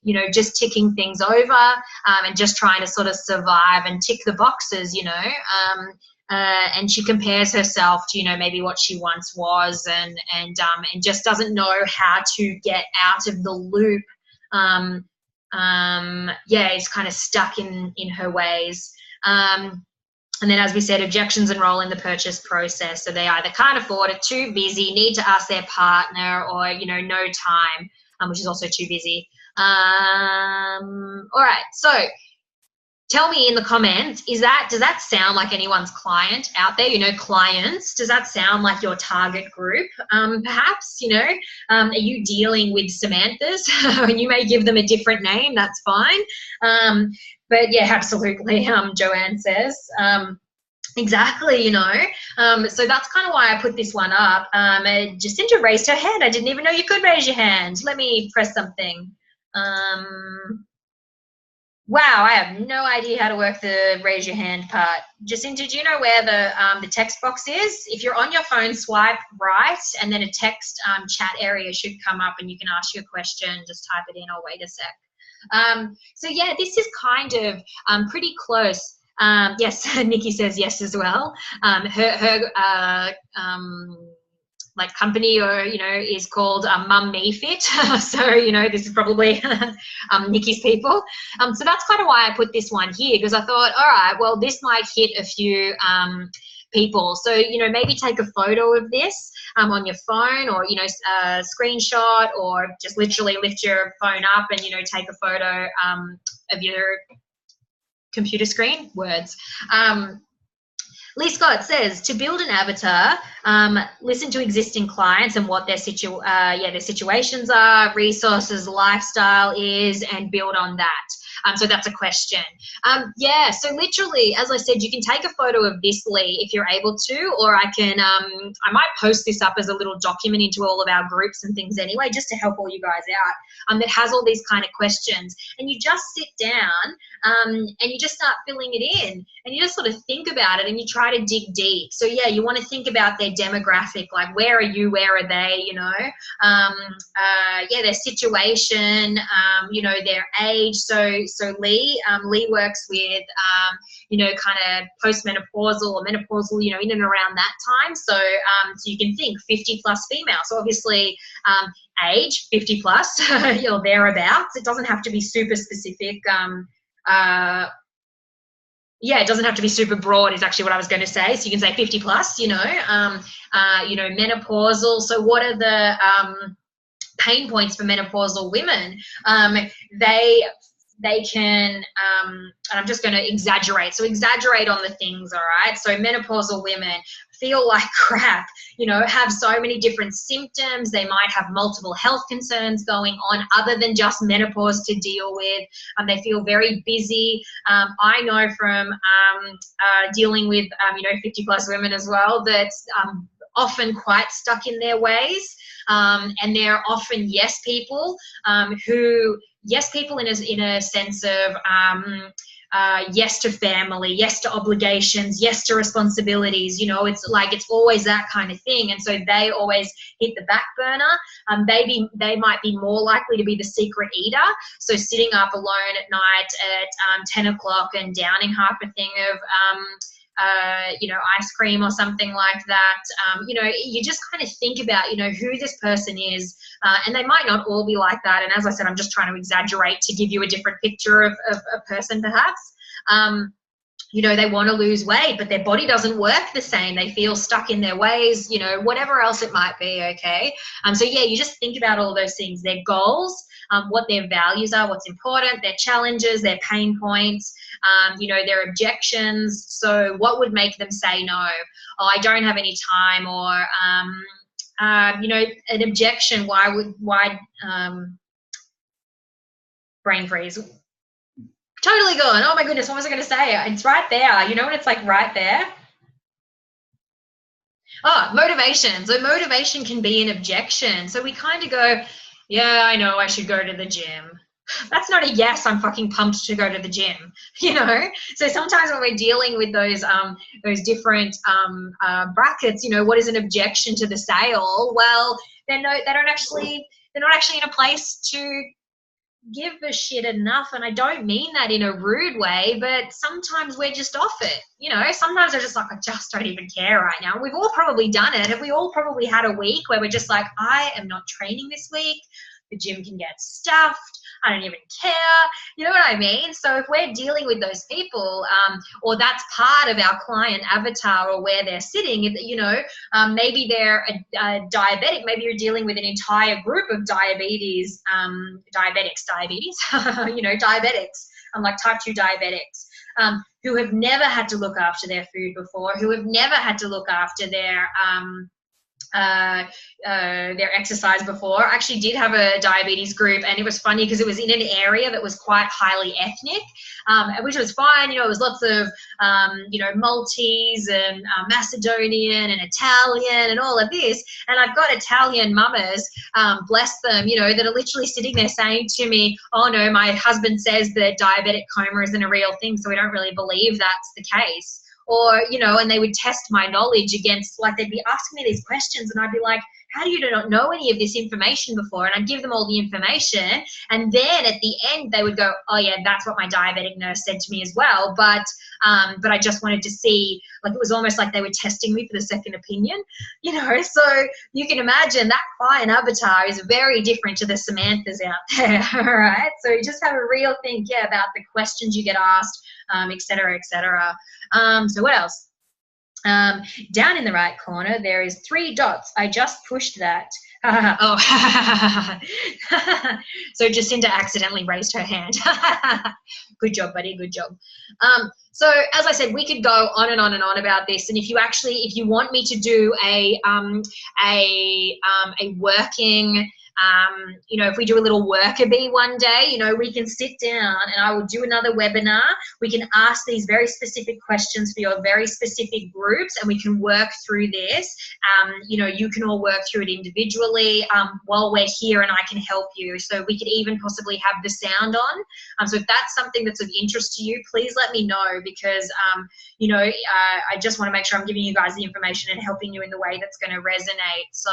you know, just ticking things over and just trying to sort of survive and tick the boxes, you know. And she compares herself to, you know, maybe what she once was, and just doesn't know how to get out of the loop. Is kind of stuck in her ways. And then, as we said, objections enroll in the purchase process. So they either can't afford it, too busy, need to ask their partner, or, you know, no time, which is also too busy. All right, so tell me in the comments, does that sound like anyone's client out there? You know, clients, does that sound like your target group? Perhaps, you know, are you dealing with Samantha's? You may give them a different name, that's fine. But yeah, absolutely, Joanne says. Exactly, you know. So that's kind of why I put this one up. Jacinta raised her hand. I didn't even know you could raise your hand. Let me press something. Wow, I have no idea how to work the raise your hand part. Jacinta, do you know where the text box is? If you're on your phone, swipe right, and then a text chat area should come up, and you can ask your question. Just type it in, or wait a sec. So yeah, this is kind of pretty close. Yes, Nikki says yes as well. Her like company, or, you know, is called Mum Me Fit. So, you know, this is probably Nikki's people. So that's kind of why I put this one here, because I thought, all right, well, this might hit a few people. So, you know, maybe take a photo of this on your phone, or, you know, a screenshot, or just literally lift your phone up and, you know, take a photo of your computer screen, words. Lee Scott says, to build an avatar, listen to existing clients and what their situations are, resources, lifestyle is, and build on that. So that's a question. Yeah, so literally, as I said, you can take a photo of this, Lee, if you're able to, or I can, I might post this up as a little document into all of our groups and things anyway, just to help all you guys out, that has all these kind of questions. And you just sit down and you just start filling it in, and you just sort of think about it, and you try to dig deep. So yeah, you want to think about their demographic, like where are you, where are they, you know, yeah, their situation, you know, their age. So Lee works with, you know, kind of postmenopausal or menopausal, you know, in and around that time. So, so you can think 50 plus female. So obviously, age 50 plus, you know, thereabouts. It doesn't have to be super specific. Yeah, it doesn't have to be super broad is actually what I was going to say. So you can say 50 plus, you know, menopausal. So what are the pain points for menopausal women? They can, and I'm just going to exaggerate. So exaggerate on the things, all right? So menopausal women feel like crap, you know, have so many different symptoms. They might have multiple health concerns going on other than just menopause to deal with. They feel very busy. I know from dealing with, you know, 50 plus women as well, that's often quite stuck in their ways. And they're often yes people who, yes people in a sense of yes to family, yes to obligations, yes to responsibilities. You know, it's like it's always that kind of thing. And so they always hit the back burner. They might be more likely to be the secret eater. So sitting up alone at night at 10 o'clock and downing half a thing of you know, ice cream or something like that. You know, you just kind of think about, you know, who this person is, and they might not all be like that. And as I said, I'm just trying to exaggerate to give you a different picture of a person perhaps. You know, they want to lose weight, but their body doesn't work the same. They feel stuck in their ways, you know, whatever else it might be, okay? So, yeah, you just think about all those things, their goals, what their values are, what's important, their challenges, their pain points, you know, their objections. So what would make them say no? Oh, I don't have any time, or, you know, an objection, why brain freeze. Totally gone. Oh my goodness, what was I going to say? It's right there. You know when it's like right there? Oh, motivation. So motivation can be an objection. So we kind of go, yeah, I know I should go to the gym. That's not a yes, I'm fucking pumped to go to the gym, you know? So sometimes when we're dealing with those different brackets, you know, what is an objection to the sale? Well, they're not actually in a place to give a shit enough. And I don't mean that in a rude way, but sometimes we're just off it, you know. Sometimes they're just like, I just don't even care right now. We've all probably done it. Have we all probably had a week where we're just like, I am not training this week, the gym can get stuffed, I don't even care, you know what I mean? So if we're dealing with those people, or that's part of our client avatar or where they're sitting, you know, maybe they're a diabetic, maybe you're dealing with an entire group of diabetes, you know, diabetics, like type 2 diabetics, who have never had to look after their food before, who have never had to look after their exercise before. I actually did have a diabetes group, and it was funny because it was in an area that was quite highly ethnic, which was fine. You know, it was lots of, you know, Maltese and Macedonian and Italian and all of this. And I've got Italian mamas, bless them, you know, that are literally sitting there saying to me, oh no, my husband says that diabetic coma isn't a real thing, so we don't really believe that's the case. Or, you know, and they would test my knowledge against, like, they'd be asking me these questions, and I'd be like, how do you not know any of this information before? And I'd give them all the information, and then at the end they would go, oh yeah, that's what my diabetic nurse said to me as well, but I just wanted to see, like, it was almost like they were testing me for the second opinion, you know. So you can imagine that client avatar is very different to the Samanthas out there. All right, so you just have a real think, yeah, about the questions you get asked, et cetera, et cetera. So what else? Down in the right corner, there is 3 dots. I just pushed that. Oh, so Jacinda accidentally raised her hand. Good job, buddy. Good job. So as I said, we could go on and on and on about this. And if you want me to do a working, you know, if we do a little worker bee one day, you know, we can sit down and I will do another webinar. We can ask these very specific questions for your very specific groups, and we can work through this. You know, you can all work through it individually while we're here, and I can help you. So we could even possibly have the sound on. So if that's something that's of interest to you, please let me know, because, you know, I just want to make sure I'm giving you guys the information and helping you in the way that's going to resonate. So,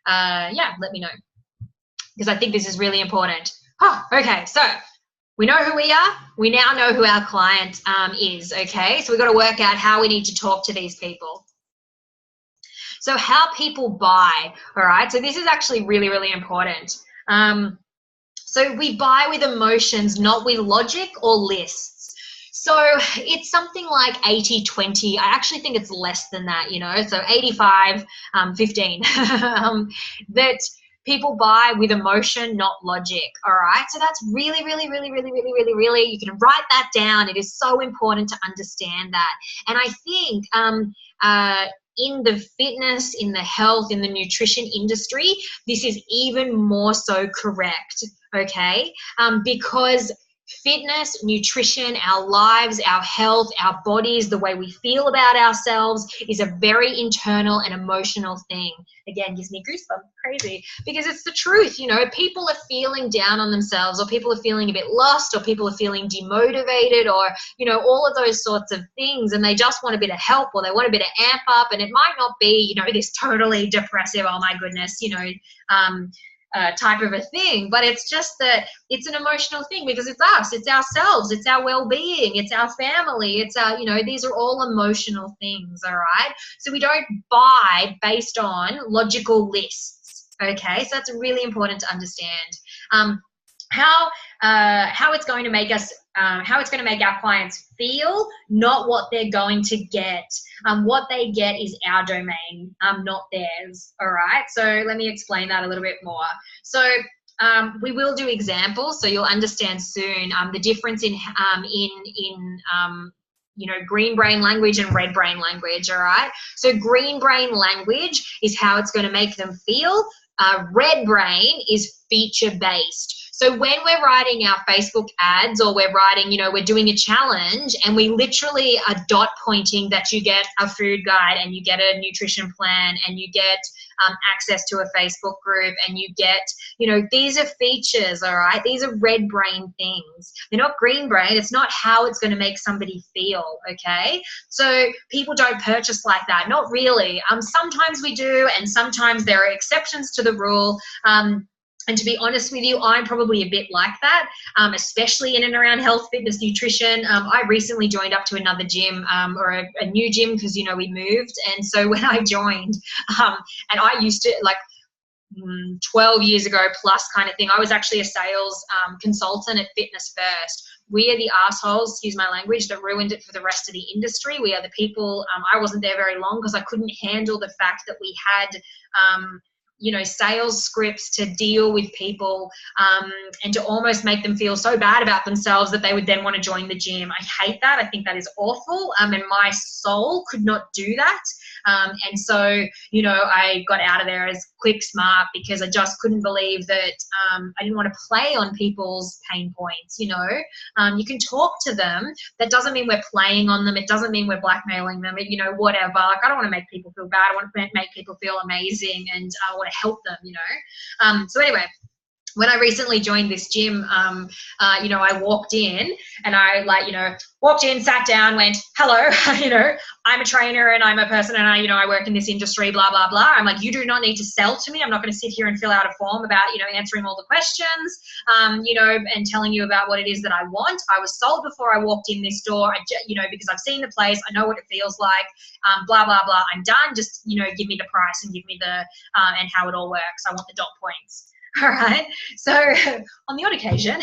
yeah, let me know, because I think this is really important. Oh, okay, so we know who we are. We now know who our client is, okay? So we've got to work out how we need to talk to these people. So how people buy, all right? So this is actually really, really important. So we buy with emotions, not with logic or lists. So it's something like 80-20. I actually think it's less than that, you know, so 85-15. That people buy with emotion, not logic, all right? So that's really, really, really, really, really, really, really, you can write that down. It is so important to understand that. And I think in the fitness, in the health, in the nutrition industry, this is even more so correct, okay? Because Fitness, nutrition, our lives, our health, our bodies, the way we feel about ourselves is a very internal and emotional thing. Again, gives me goosebumps, crazy, because it's the truth. You know, people are feeling down on themselves, or people are feeling a bit lost, or people are feeling demotivated, or, you know, all of those sorts of things, and they just want a bit of help, or they want a bit of amp up, and it might not be, you know, this totally depressive, oh my goodness, you know, type of a thing, but it's just that it's an emotional thing, because it's us, it's ourselves, it's our well-being, it's our family, it's our, you know, these are all emotional things, all right? So we don't buy based on logical lists, okay? So that's really important to understand. How it's going to make us, how it's going to make our clients feel, not what they're going to get. What they get is our domain, not theirs. All right. So let me explain that a little bit more. So we will do examples, so you'll understand soon the difference in you know, green brain language and red brain language. All right. So green brain language is how it's going to make them feel. Red brain is feature based. So when we're writing our Facebook ads, or we're writing, you know, we're doing a challenge, and we literally are dot pointing that you get a food guide, and you get a nutrition plan, and you get access to a Facebook group, and you get, you know, these are features, all right? These are red brain things. They're not green brain. It's not how it's going to make somebody feel, okay? So people don't purchase like that. Not really. Sometimes we do, and sometimes there are exceptions to the rule. And to be honest with you, I'm probably a bit like that, especially in and around health, fitness, nutrition. I recently joined up to another gym, or a new gym, because, you know, we moved. And so when I joined, and I used to, like, 12 years ago plus kind of thing, I was actually a sales consultant at Fitness First. We are the assholes, excuse my language, that ruined it for the rest of the industry. We are the people, I wasn't there very long because I couldn't handle the fact that we had you know, sales scripts to deal with people, and to almost make them feel so bad about themselves that they would then want to join the gym. I hate that. I think that is awful. And my soul could not do that. And so, you know, I got out of there as quick smart, because I just couldn't believe that I didn't want to play on people's pain points. You know, you can talk to them. That doesn't mean we're playing on them. It doesn't mean we're blackmailing them. You know, whatever. Like, I don't want to make people feel bad. I want to make people feel amazing, and I want to help them, you know. So anyway, when I recently joined this gym, you know, I walked in, and I, like, you know, walked in, sat down, went, hello, you know, I'm a trainer, and I'm a person, and you know, I work in this industry, blah, blah, blah. I'm like, you do not need to sell to me. I'm not going to sit here and fill out a form about, you know, answering all the questions, you know, and telling you about what it is that I want. I was sold before I walked in this door, you know, because I've seen the place. I know what it feels like, blah, blah, blah. I'm done. Just, you know, give me the price and give me the, and how it all works. I want the dot points. All right. So on the odd occasion,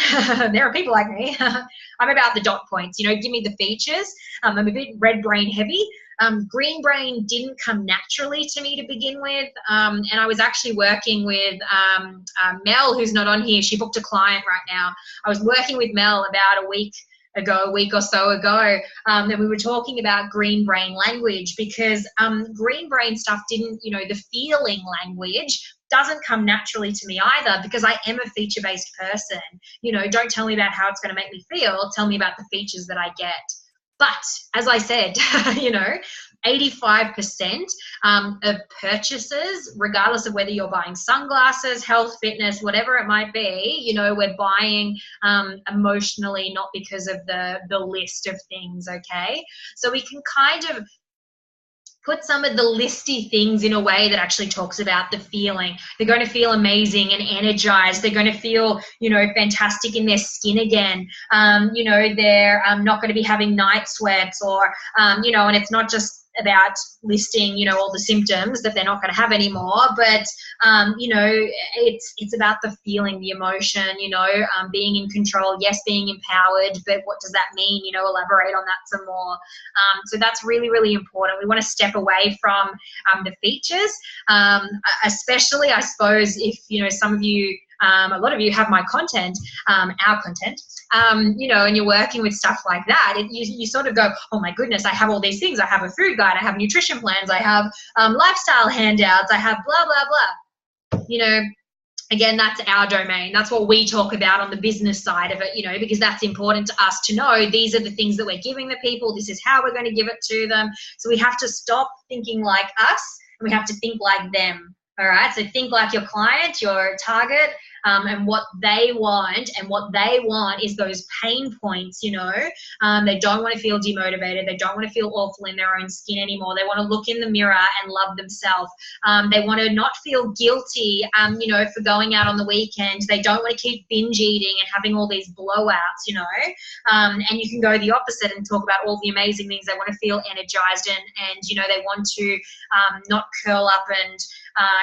there are people like me. I'm about the dot points, you know, give me the features. I'm a bit red brain heavy. Green brain didn't come naturally to me to begin with. And I was actually working with Mel, who's not on here. She booked a client right now. I was working with Mel about a week or so ago, and we were talking about green brain language, because green brain stuff didn't, you know, the feeling language doesn't come naturally to me either, because I am a feature-based person. You know, don't tell me about how it's going to make me feel. Tell me about the features that I get. But as I said, you know, 85% of purchases, regardless of whether you're buying sunglasses, health, fitness, whatever it might be, you know, we're buying emotionally, not because of the list of things, okay? So we can kind of put some of the listy things in a way that actually talks about the feeling. They're going to feel amazing and energized. They're going to feel, you know, fantastic in their skin again. You know, they're not going to be having night sweats, or, you know, and it's not just about listing, you know, all the symptoms that they're not going to have anymore, but, you know, it's about the feeling, the emotion, you know, being in control, yes, being empowered, but what does that mean? You know, elaborate on that some more. So that's really, really important. We want to step away from the features, especially, I suppose, if, you know, some of you, a lot of you have my content, our content, you know, and you're working with stuff like that, you sort of go, oh my goodness, I have all these things. I have a food guide, I have nutrition plans, I have lifestyle handouts, I have blah, blah, blah. You know, Again, that's our domain. That's what we talk about on the business side of it, you know, because that's important to us to know. These are the things that we're giving the people. This is how we're going to give it to them. So we have to stop thinking like us, and we have to think like them. All right. So think like your client, your target, and what they want. And what they want is those pain points, you know. They don't want to feel demotivated. They don't want to feel awful in their own skin anymore. They want to look in the mirror and love themselves. They want to not feel guilty, you know, for going out on the weekend. They don't want to keep binge eating and having all these blowouts, you know. And you can go the opposite and talk about all the amazing things. They want to feel energized, and you know, they want to not curl up and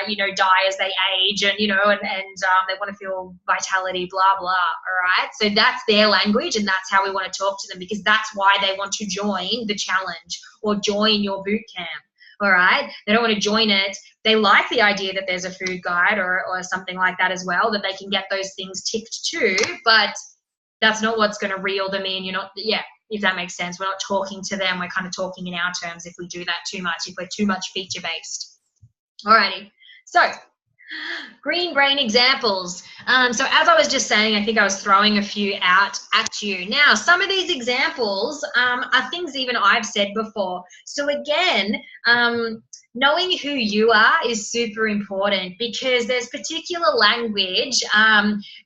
you know, die as they age, and you know, and they want to feel vitality, blah blah. All right, so that's their language, and that's how we want to talk to them, because that's why they want to join the challenge or join your boot camp. All right, they don't want to join it. They like the idea that there's a food guide or something like that as well, that they can get those things ticked too, but that's not what's going to reel them in. You're not, yeah, if that makes sense. We're not talking to them. We're kind of talking in our terms if we do that too much, if we're too much feature based. Alrighty, so green brain examples. So as I was just saying, I think I was throwing a few out at you. Now, some of these examples are things even I've said before. So again, knowing who you are is super important, because there's particular language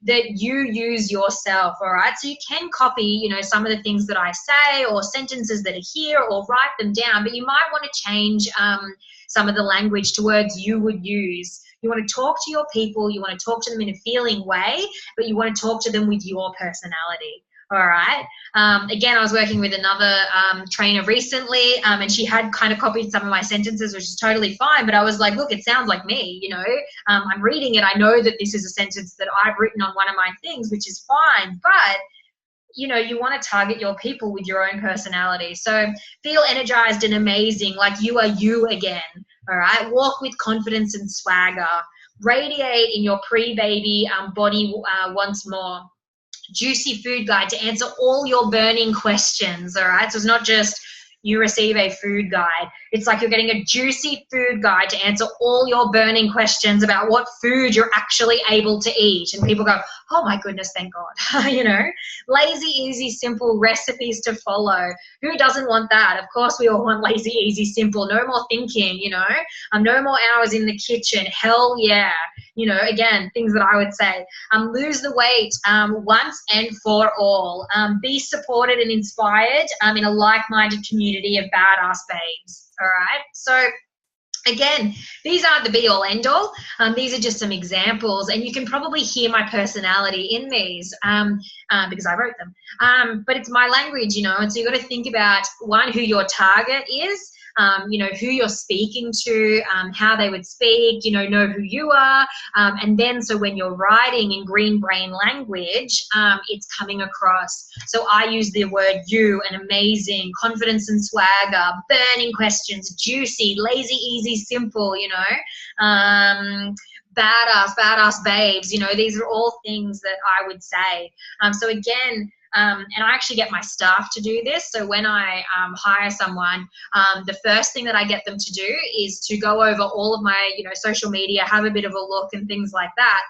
that you use yourself, all right? So you can copy, you know, some of the things that I say or sentences that are here, or write them down, but you might want to change some of the language to words you would use. You want to talk to your people, you want to talk to them in a feeling way, but you want to talk to them with your personality. All right. Again, I was working with another trainer recently, and she had kind of copied some of my sentences, which is totally fine. But I was like, look, it sounds like me, you know. I'm reading it. I know that this is a sentence that I've written on one of my things, which is fine. But you know, you want to target your people with your own personality. So feel energized and amazing, like you are you again. All right. Walk with confidence and swagger. Radiate in your pre-baby body once more. Juicy food guide to answer all your burning questions. All right. So it's not just you receive a food guide. It's like you're getting a juicy food guide to answer all your burning questions about what food you're actually able to eat. And people go, oh my goodness, thank God. You know, lazy, easy, simple recipes to follow. Who doesn't want that? Of course we all want lazy, easy, simple. No more thinking, you know, no more hours in the kitchen. Hell yeah. You know, again, things that I would say. Lose the weight once and for all. Be supported and inspired in a like-minded community of badass babes. All right. So again, these aren't the be-all, end-all. These are just some examples, and you can probably hear my personality in these because I wrote them. But it's my language, you know, and so you've got to think about, one, who your target is, you know, who you're speaking to, how they would speak, you know who you are. And then so when you're writing in green brain language, it's coming across. So I use the word you, and amazing, confidence and swagger, burning questions, juicy, lazy, easy, simple, you know, badass babes, you know, these are all things that I would say. So again, and I actually get my staff to do this. So when I hire someone, the first thing that I get them to do is to go over all of my, you know, social media, have a bit of a look and things like that,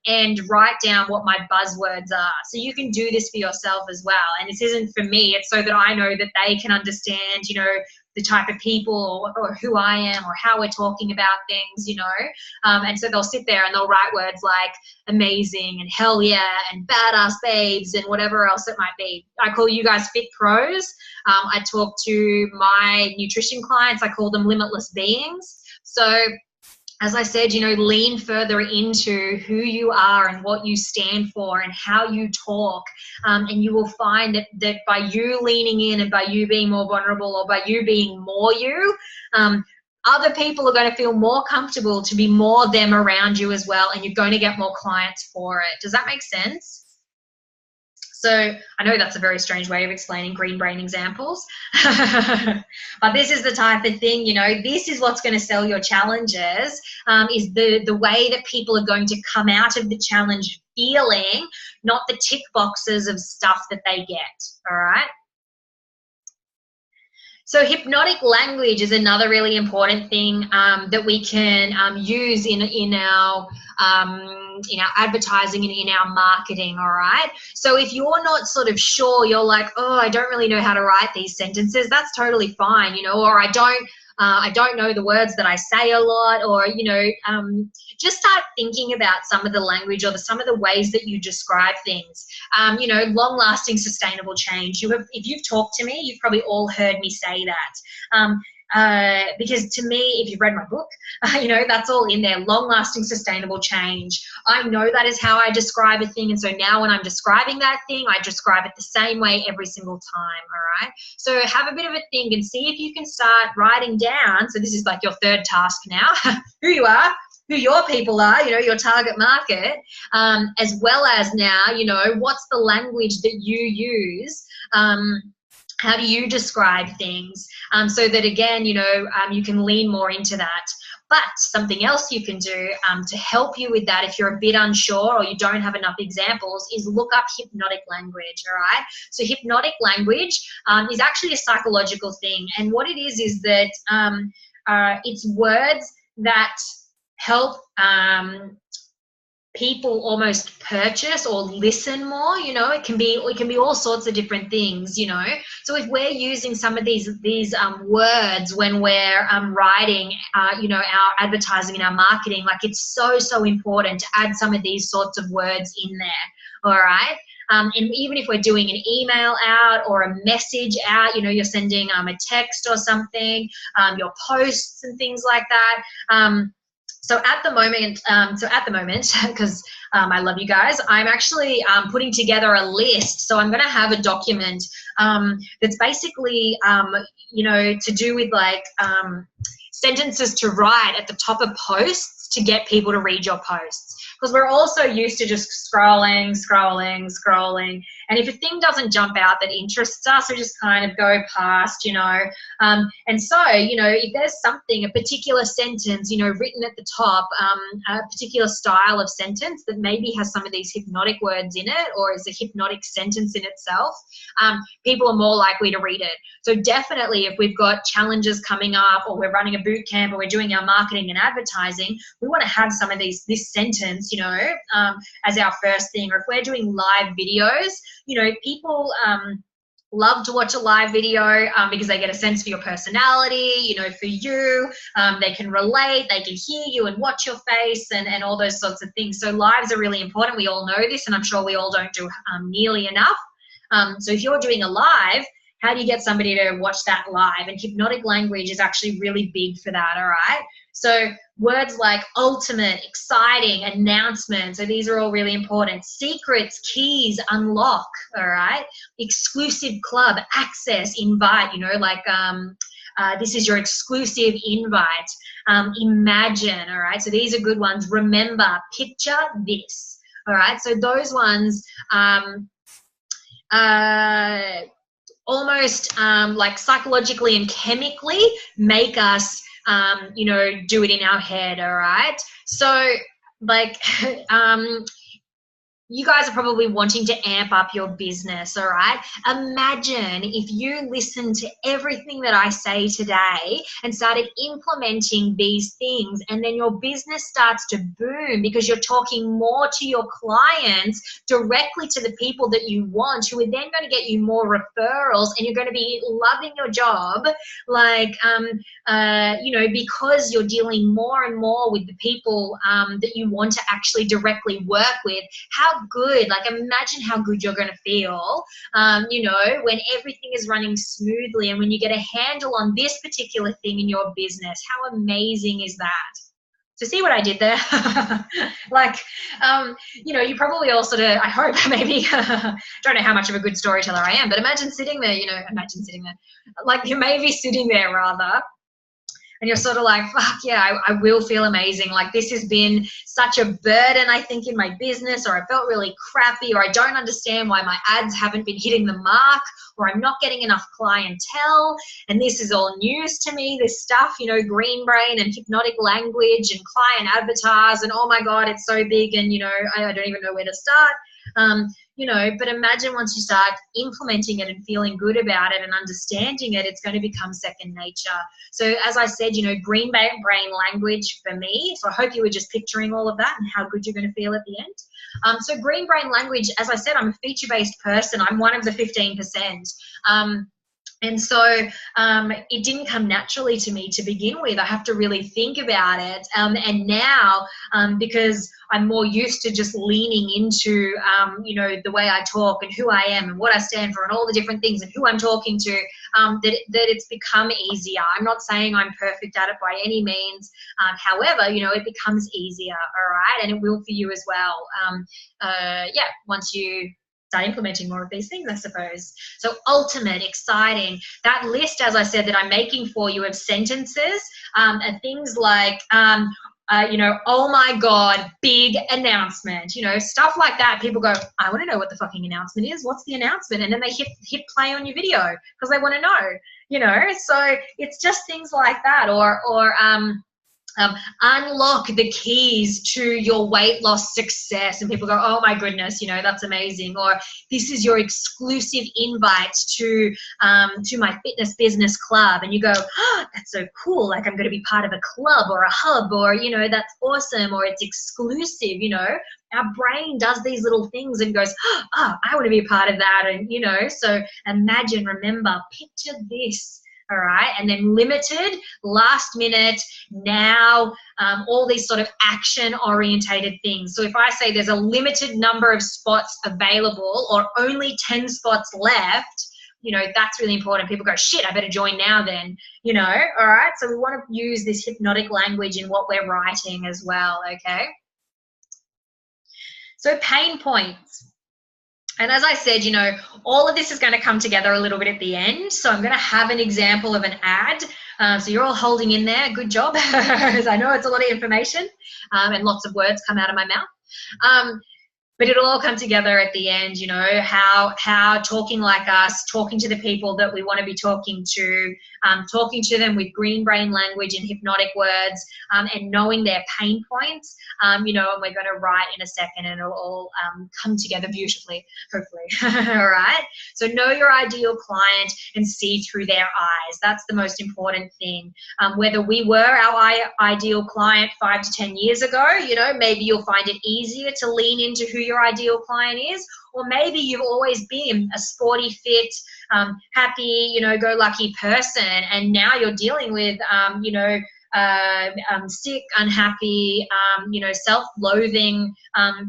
and write down what my buzzwords are. So you can do this for yourself as well. And this isn't for me. It's so that I know that they can understand, you know, the type of people or who I am or how we're talking about things, you know. And so they'll sit there and they'll write words like amazing and hell yeah and badass babes and whatever else it might be. I call you guys fit pros. I talk to my nutrition clients. I call them limitless beings. So as I said, you know, lean further into who you are and what you stand for and how you talk. And you will find that by you leaning in and by you being more vulnerable or by you being more you, other people are going to feel more comfortable to be more them around you as well. And you're going to get more clients for it. Does that make sense? So I know that's a very strange way of explaining green brain examples, but this is the type of thing, you know, this is what's going to sell your challenges, is the way that people are going to come out of the challenge feeling, not the tick boxes of stuff that they get, all right? So hypnotic language is another really important thing that we can use in our advertising and in our marketing. All right. So if you're not sort of sure, you're like, oh, I don't really know how to write these sentences. That's totally fine, or I don't know the words that I say a lot, or just start thinking about some of the language or some of the ways that you describe things. Long-lasting, sustainable change. If you've talked to me, you've probably all heard me say that. Because to me, if you've read my book, that's all in there. Long-lasting, sustainable change. I know that is how I describe a thing, and so now when I'm describing that thing, I describe it the same way every single time. All right. So have a bit of a think and see if you can start writing down. So this is like your third task now. Who you are, who your people are, your target market, as well as now, what's the language that you use. How do you describe things, so that, again, you can lean more into that. But something else you can do to help you with that, if you're a bit unsure or you don't have enough examples, is look up hypnotic language, all right? So hypnotic language is actually a psychological thing. And what it is that it's words that help people almost purchase or listen more. It can be all sorts of different things. So if we're using some of these words when we're writing our advertising and our marketing, like, it's so important to add some of these sorts of words in there. All right. And even if we're doing an email out or a message out, you're sending a text or something, your posts and things like that. So at the moment, because I love you guys, I'm actually putting together a list. So I'm going to have a document that's basically, to do with like sentences to write at the top of posts to get people to read your posts. Because we're also used to just scrolling. And if a thing doesn't jump out that interests us, we just kind of go past, And so, if there's something, a particular sentence, written at the top, a particular style of sentence that maybe has some of these hypnotic words in it, or is a hypnotic sentence in itself, people are more likely to read it. So definitely, if we've got challenges coming up, or we're running a boot camp, or we're doing our marketing and advertising, we want to have some of this sentence, as our first thing. Or if we're doing live videos, people love to watch a live video because they get a sense for your personality, for you. They can relate, they can hear you and watch your face and all those sorts of things. So lives are really important. We all know this, and I'm sure we all don't do nearly enough. So if you're doing a live, how do you get somebody to watch that live? And hypnotic language is actually really big for that, all right? So words like ultimate, exciting, announcement, so these are all really important. Secrets, keys, unlock, all right? Exclusive club, access, invite, this is your exclusive invite. Imagine, all right? So these are good ones. Remember, picture this, all right? So those ones, almost like psychologically and chemically make us, do it in our head, all right? So, like, you guys are probably wanting to amp up your business, all right? Imagine if you listened to everything that I say today and started implementing these things, and then your business starts to boom because you're talking more to your clients, directly to the people that you want, who are then going to get you more referrals, and you're going to be loving your job, like, because you're dealing more and more with the people that you want to actually directly work with. How good, like, imagine how good you're going to feel, when everything is running smoothly, and when you get a handle on this particular thing in your business. How amazing is that? So see what I did there? Like, you probably all sort of, I hope, maybe, don't know how much of a good storyteller I am, but imagine sitting there, like, you may be sitting there rather, and you're sort of like, fuck yeah, I will feel amazing. Like, this has been such a burden, I think, in my business, or I felt really crappy, or I don't understand why my ads haven't been hitting the mark, or I'm not getting enough clientele, and this is all news to me, this stuff, green brain and hypnotic language and client advertise, and oh my God, it's so big, and, I don't even know where to start. but imagine once you start implementing it and feeling good about it and understanding it, it's going to become second nature. So as I said, green brain language for me, so I hope you were just picturing all of that and how good you're going to feel at the end. So green brain language, as I said, I'm a feature-based person. I'm one of the 15%. And so it didn't come naturally to me to begin with. I have to really think about it. And now, because I'm more used to just leaning into, the way I talk and who I am and what I stand for and all the different things and who I'm talking to, that it's become easier. I'm not saying I'm perfect at it by any means. However, it becomes easier, all right? And it will for you as well. Once you start implementing more of these things, I suppose. So ultimate, exciting. That list, as I said, that I'm making for you of sentences are things like, oh my God, big announcement, stuff like that. People go, I want to know what the fucking announcement is. What's the announcement? And then they hit play on your video because they want to know, so it's just things like that. Or unlock the keys to your weight loss success, and people go, oh my goodness, that's amazing. Or this is your exclusive invite to my fitness business club, and you go, oh, that's so cool, like I'm going to be part of a club or a hub, or that's awesome, or it's exclusive. Our brain does these little things and goes, oh, I want to be a part of that. And so imagine, remember, picture this. All right, and then limited, last minute, now, all these sort of action-orientated things. So if I say there's a limited number of spots available or only 10 spots left, that's really important. People go, shit, I better join now then, all right? So we want to use this hypnotic language in what we're writing as well, okay? So pain points. And as I said, all of this is going to come together a little bit at the end. So I'm going to have an example of an ad. So you're all holding in there. Good job. I know it's a lot of information and lots of words come out of my mouth. But it'll all come together at the end, how talking like us, talking to the people that we want to be talking to them with green brain language and hypnotic words, and knowing their pain points, and we're going to write in a second and it'll all come together beautifully, hopefully. All right? So know your ideal client and see through their eyes. That's the most important thing. Whether we were our ideal client 5 to 10 years ago, maybe you'll find it easier to lean into who your ideal client is, or maybe you've always been a sporty, fit, happy, go lucky person, and now you're dealing with sick, unhappy, self-loathing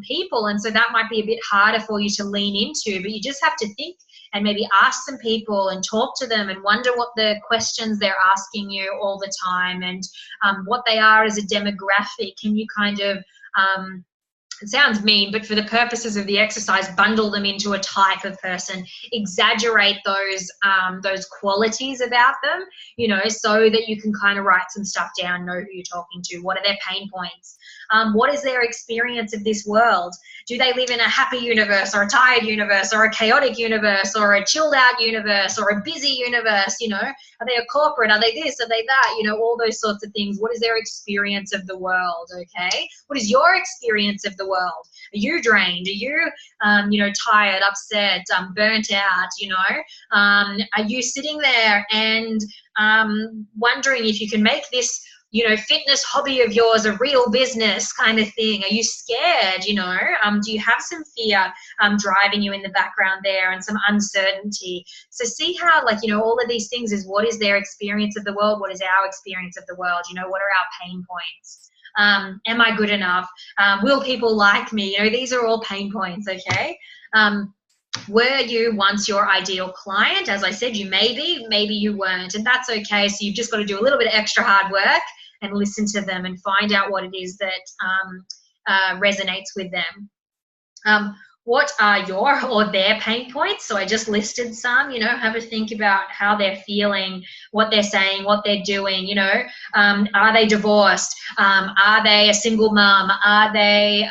people, and so that might be a bit harder for you to lean into, but you just have to think and maybe ask some people and talk to them and wonder what the questions they're asking you all the time, and what they are as a demographic. Can you kind of it sounds mean, but for the purposes of the exercise, bundle them into a type of person, exaggerate those qualities about them, so that you can kind of write some stuff down, know who you're talking to, what are their pain points, what is their experience of this world? Do they live in a happy universe or a tired universe or a chaotic universe or a chilled out universe or a busy universe? Are they a corporate? Are they this? Are they that? All those sorts of things. What is their experience of the world? Okay. What is your experience of the world? Are you drained? Are you, tired, upset, burnt out? Are you sitting there and wondering if you can make this fitness hobby of yours a real business kind of thing? Are you scared? Do you have some fear driving you in the background there, and some uncertainty? So see how, all of these things is, what is their experience of the world? What is our experience of the world? What are our pain points? Am I good enough? Will people like me? These are all pain points, okay? Were you once your ideal client? As I said, you maybe you weren't, and that's okay. So you've just got to do a little bit of extra hard work and listen to them and find out what it is that resonates with them. What are your or their pain points? So I just listed some, have a think about how they're feeling, what they're saying, what they're doing, are they divorced? Are they a single mom? Are they,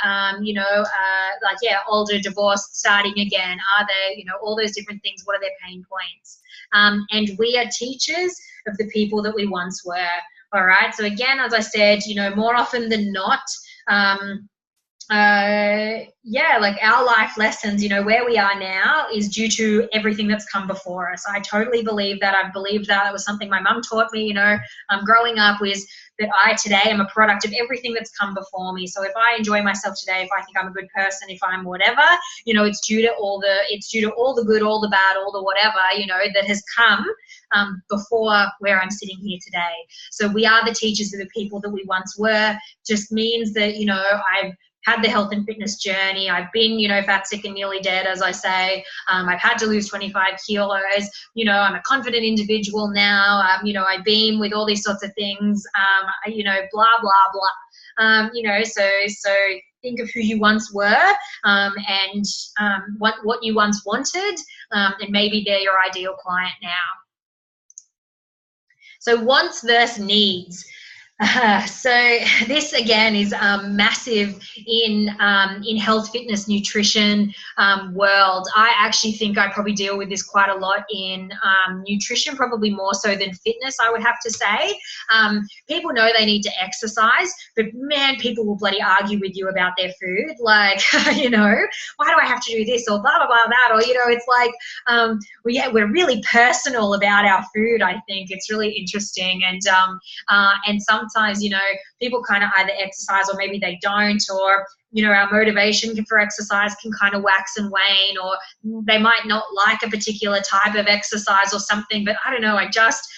older, divorced, starting again? Are they, all those different things, what are their pain points? And we are teachers of the people that we once were, all right? So again, as I said, more often than not, yeah, like our life lessons, you know, where we are now is due to everything that's come before us. I totally believe that. I believed that. It was something my mum taught me, you know, growing up, was that I today am a product of everything that's come before me. So if I enjoy myself today, if I think I'm a good person, if I'm whatever, you know, it's due to all the good, all the bad, all the whatever, you know, that has come before where I'm sitting here today. So we are the teachers of the people that we once were. Just means that, you know, I've had the health and fitness journey. I've been, you know, fat, sick, and nearly dead, as I say. I've had to lose 25 kilos. You know, I'm a confident individual now. You know, I beam with all these sorts of things. You know, blah, blah, blah. You know, so think of who you once were, and what you once wanted, and maybe they're your ideal client now. So wants versus needs. So this again is massive in health, fitness, nutrition world. I actually think I probably deal with this quite a lot in nutrition, probably more so than fitness, I would have to say. People know they need to exercise, but man, people will bloody argue with you about their food. Like, you know, why do I have to do this, or blah, blah, blah, that, or, you know, it's like, we're really personal about our food. I think it's really interesting, and sometimes, you know, people kind of either exercise or maybe they don't, or, you know, our motivation for exercise can kind of wax and wane, or they might not like a particular type of exercise or something. But I don't know, I just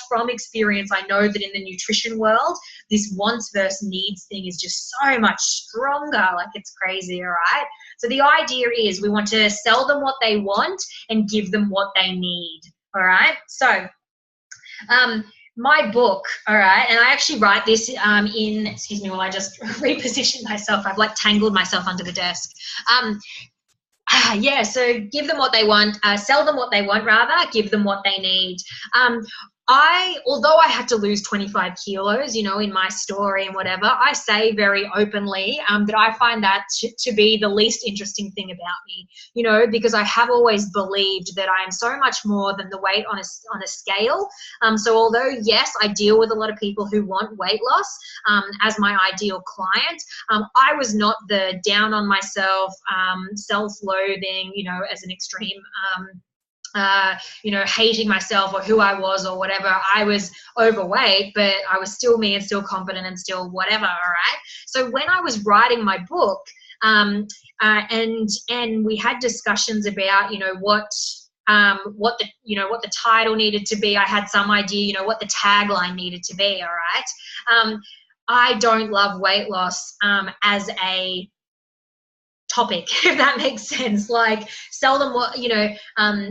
from experience, I know that in the nutrition world, this wants versus needs thing is just so much stronger. Like, it's crazy, all right? So the idea is we want to sell them what they want and give them what they need, all right? So my book, all right, and I actually write this excuse me while I just reposition myself. I've like tangled myself under the desk. Yeah, so give them what they want, sell them what they want, rather, give them what they need. Although I had to lose 25 kilos, you know, in my story and whatever, I say very openly that I find that to be the least interesting thing about me, you know, because I have always believed that I am so much more than the weight on a scale. So although, yes, I deal with a lot of people who want weight loss as my ideal client, I was not the down on myself, self-loathing, you know, as an extreme you know, hating myself or who I was or whatever. I was overweight, but I was still me and still confident and still whatever, all right? So when I was writing my book, and we had discussions about, you know, what the title needed to be. I had some idea, you know, what the tagline needed to be, all right? I don't love weight loss as a topic, if that makes sense. Like, sell them what, you know,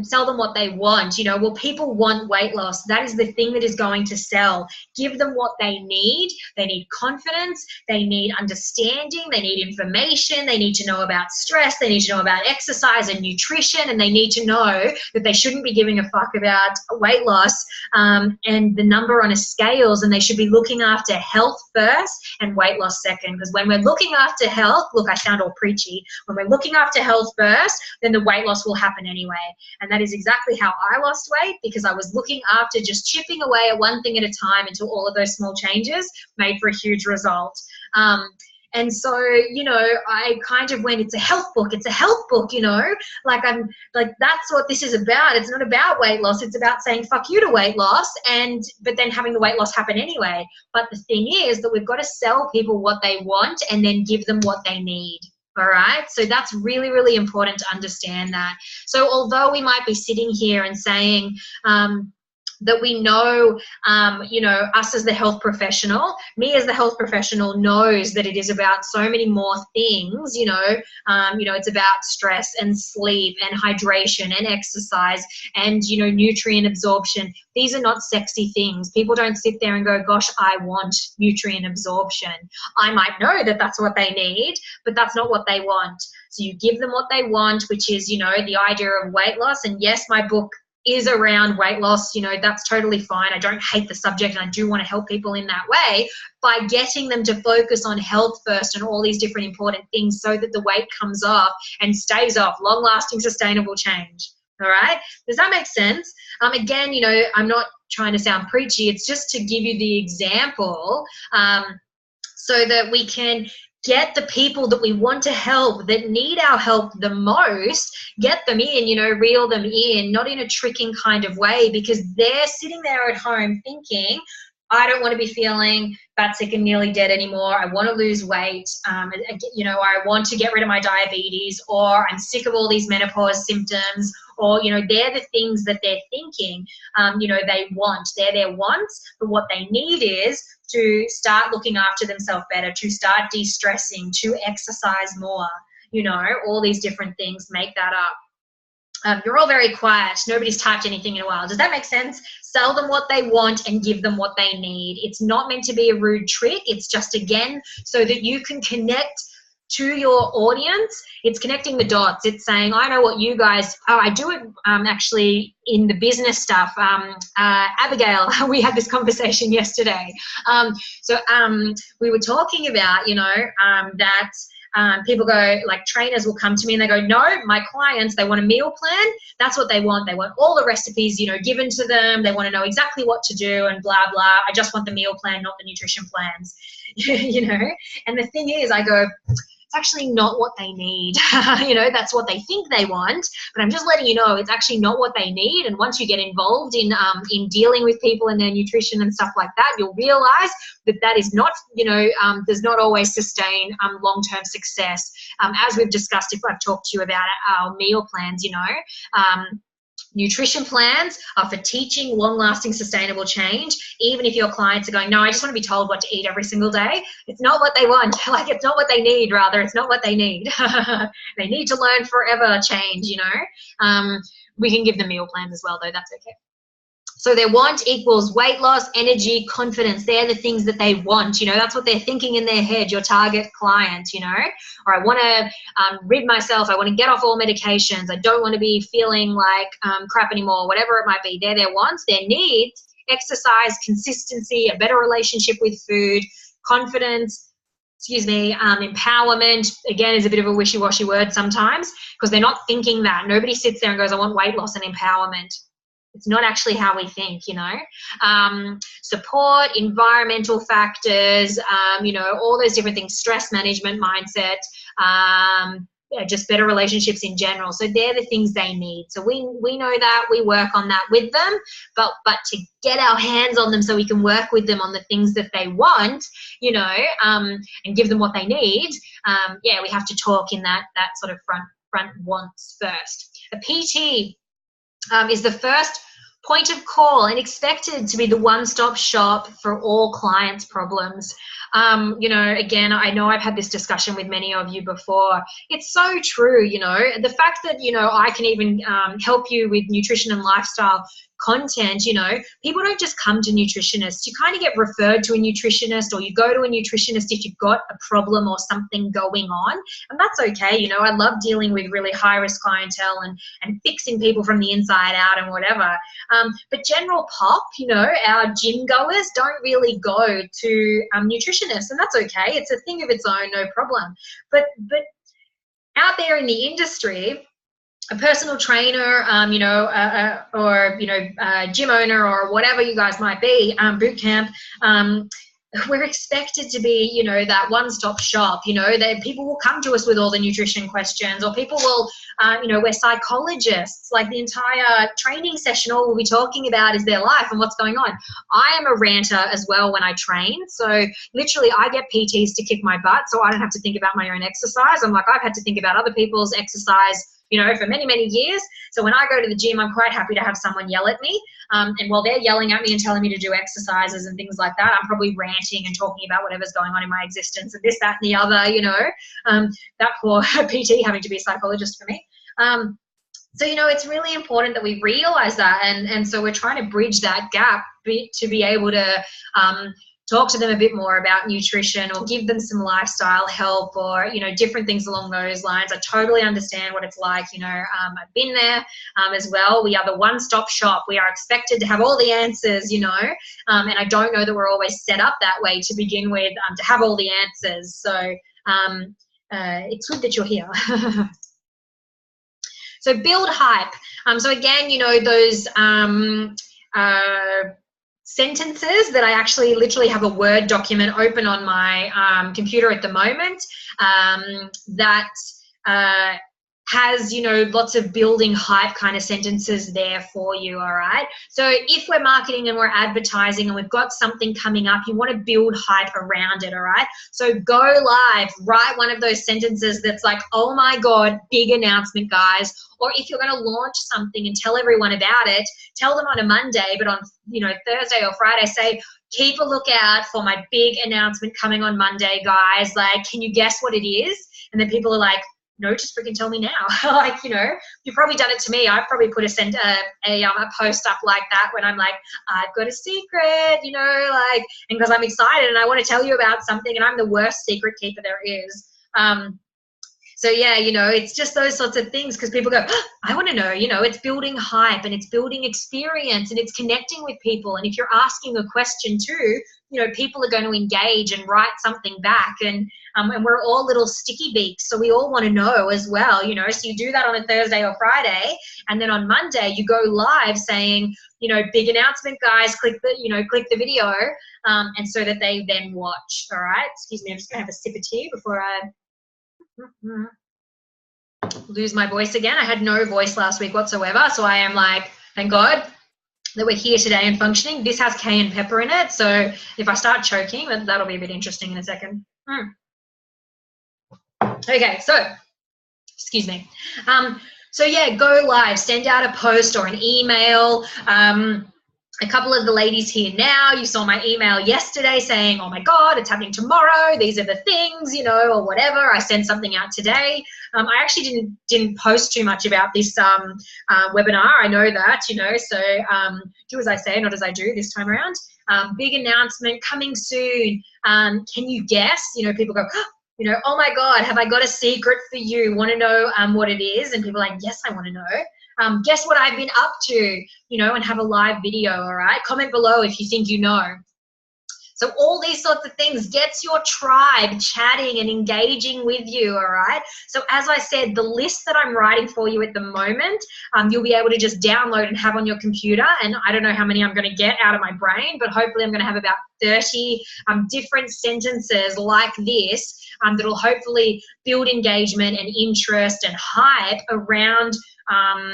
sell them what they want, you know. Well, people want weight loss. That is the thing that is going to sell. Give them what they need. They need confidence, they need understanding, they need information, they need to know about stress, they need to know about exercise and nutrition, and they need to know that they shouldn't be giving a fuck about weight loss and the number on a scales, and they should be looking after health first and weight loss second. Because when we're looking after health, look, I sound all preachy, when we're looking after health first, then the weight loss will happen anyway. And that is exactly how I lost weight, because I was looking after, just chipping away at one thing at a time until all of those small changes made for a huge result. And so, you know, I kind of went, it's a health book, you know, like, I'm like, that's what this is about. It's not about weight loss. It's about saying fuck you to weight loss, but then having the weight loss happen anyway. But the thing is that we've got to sell people what they want and then give them what they need. All right, so that's really, really important to understand that. So although we might be sitting here and saying that we know, you know, us as the health professional, me as the health professional knows that it is about so many more things, you know, it's about stress and sleep and hydration and exercise and, you know, nutrient absorption. These are not sexy things. People don't sit there and go, gosh, I want nutrient absorption. I might know that that's what they need, but that's not what they want. So you give them what they want, which is, you know, the idea of weight loss. And yes, my book is around weight loss, you know, that's totally fine. I don't hate the subject, and I do want to help people in that way by getting them to focus on health first and all these different important things so that the weight comes off and stays off, long-lasting, sustainable change. All right? Does that make sense? Again, you know, I'm not trying to sound preachy. It's just to give you the example so that we can get the people that we want to help, that need our help the most, get them in, you know, reel them in, not in a tricking kind of way, because they're sitting there at home thinking, I don't want to be feeling fat, sick, and nearly dead anymore. I want to lose weight. You know, I want to get rid of my diabetes, or I'm sick of all these menopause symptoms, or, you know, they're the things that they're thinking, you know, they want. They're their wants, but what they need is to start looking after themselves better, to start de-stressing, to exercise more, you know, all these different things make that up. You're all very quiet. Nobody's typed anything in a while. Does that make sense? Sell them what they want and give them what they need. It's not meant to be a rude trick. It's just, again, so that you can connect to your audience. It's connecting the dots. It's saying, I know what you guys, I do it actually in the business stuff. Abigail, we had this conversation yesterday. We were talking about, you know, that people go, like, trainers will come to me and they go, no, my clients, they want a meal plan. That's what they want. They want all the recipes, you know, given to them. They want to know exactly what to do and blah, blah. I just want the meal plan, not the nutrition plans, you know. And the thing is, I go, it's actually not what they need. You know, that's what they think they want, but I'm just letting you know it's actually not what they need. And once you get involved in dealing with people and their nutrition and stuff like that, you'll realize that that is not, you know, does not always sustain long-term success. As we've discussed, if I've talked to you about our meal plans, you know, nutrition plans are for teaching long-lasting sustainable change. Even if your clients are going, no, I just want to be told what to eat every single day. It's not what they want. Like, it's not what they need, rather. It's not what they need. They need to learn forever change, you know. We can give them meal plans as well, though. That's okay. So their want equals weight loss, energy, confidence. They're the things that they want, you know. That's what they're thinking in their head, your target client, you know. Or I want to rid myself. I want to get off all medications. I don't want to be feeling like crap anymore, whatever it might be. They're their wants. Their needs: exercise, consistency, a better relationship with food, confidence, empowerment. Again, is a bit of a wishy-washy word sometimes, because they're not thinking that. Nobody sits there and goes, I want weight loss and empowerment. It's not actually how we think, you know. Support, environmental factors, you know, all those different things, stress management, mindset, just better relationships in general. So they're the things they need. So we know that, we work on that with them, but to get our hands on them so we can work with them on the things that they want, you know, and give them what they need, yeah, we have to talk in that sort of front wants first. A PT is the first point of call and expected to be the one-stop shop for all clients' problems. You know, again, I know I've had this discussion with many of you before. It's so true, you know, the fact that, you know, I can even help you with nutrition and lifestyle content, you know, people don't just come to nutritionists. You kind of get referred to a nutritionist, or you go to a nutritionist if you've got a problem or something going on, and that's okay. You know, I love dealing with really high-risk clientele and fixing people from the inside out and whatever. But general pop, you know, our gym goers don't really go to nutritionists, and that's okay. It's a thing of its own, no problem. But out there in the industry, a personal trainer, you know, or, you know, a gym owner or whatever you guys might be, boot camp, we're expected to be, you know, that one-stop shop. You know, that people will come to us with all the nutrition questions, or people will, you know, we're psychologists. Like, the entire training session, all we'll be talking about is their life and what's going on. I am a ranter as well when I train. So literally I get PTs to kick my butt so I don't have to think about my own exercise. I'm like, I've had to think about other people's exercise, you know, for many, many years. So when I go to the gym, I'm quite happy to have someone yell at me. And while they're yelling at me and telling me to do exercises and things like that, I'm probably ranting and talking about whatever's going on in my existence and this, that, and the other, you know. That poor PT having to be a psychologist for me. So, you know, it's really important that we realize that. And so we're trying to bridge that gap to be able to talk to them a bit more about nutrition, or give them some lifestyle help, or, you know, different things along those lines. I totally understand what it's like, you know. I've been there as well. We are the one-stop shop. We are expected to have all the answers, you know, and I don't know that we're always set up that way to begin with, to have all the answers. So it's good that you're here. So build hype. So again, you know, those sentences that I actually literally have a Word document open on my computer at the moment that has, you know, lots of building hype kind of sentences there for you, all right? So if we're marketing and we're advertising and we've got something coming up, you want to build hype around it, all right? So go live, write one of those sentences that's like, oh my God, big announcement, guys. Or if you're going to launch something and tell everyone about it, tell them on a Monday, but on, you know, Thursday or Friday, say, keep a lookout for my big announcement coming on Monday, guys. Like, can you guess what it is? And then people are like, no, just freaking tell me now. Like, you know, you've probably done it to me. I've probably put a post up like that when I'm like, I've got a secret, you know, like, and because I'm excited and I want to tell you about something, and I'm the worst secret keeper there is. So yeah, you know, it's just those sorts of things, because people go, oh, I want to know, you know, it's building hype and it's building experience and it's connecting with people. And if you're asking a question too, you know, people are going to engage and write something back, and we're all little sticky beaks. So we all want to know as well, you know, so you do that on a Thursday or Friday. And then on Monday you go live saying, you know, big announcement, guys, click the video. And so that they then watch. All right. Excuse me. I'm just going to have a sip of tea before I lose my voice again. I had no voice last week whatsoever, so I am like, thank God that we're here today and functioning. This has cayenne pepper in it, so if I start choking, that'll be a bit interesting in a second. Okay, so excuse me. So yeah, go live, send out a post or an email. A couple of the ladies here now, you saw my email yesterday saying, oh my God, it's happening tomorrow. These are the things, you know, or whatever. I sent something out today. I actually didn't post too much about this webinar. I know that, you know, so do as I say, not as I do this time around. Big announcement coming soon. Can you guess? You know, people go, oh, you know, oh my God, have I got a secret for you? Want to know what it is? And people are like, yes, I want to know. Guess what I've been up to, you know, and have a live video, all right? Comment below if you think you know. So all these sorts of things gets your tribe chatting and engaging with you, all right? So as I said, the list that I'm writing for you at the moment, you'll be able to just download and have on your computer, and I don't know how many I'm going to get out of my brain, but hopefully I'm going to have about 30 different sentences like this that'll hopefully build engagement and interest and hype around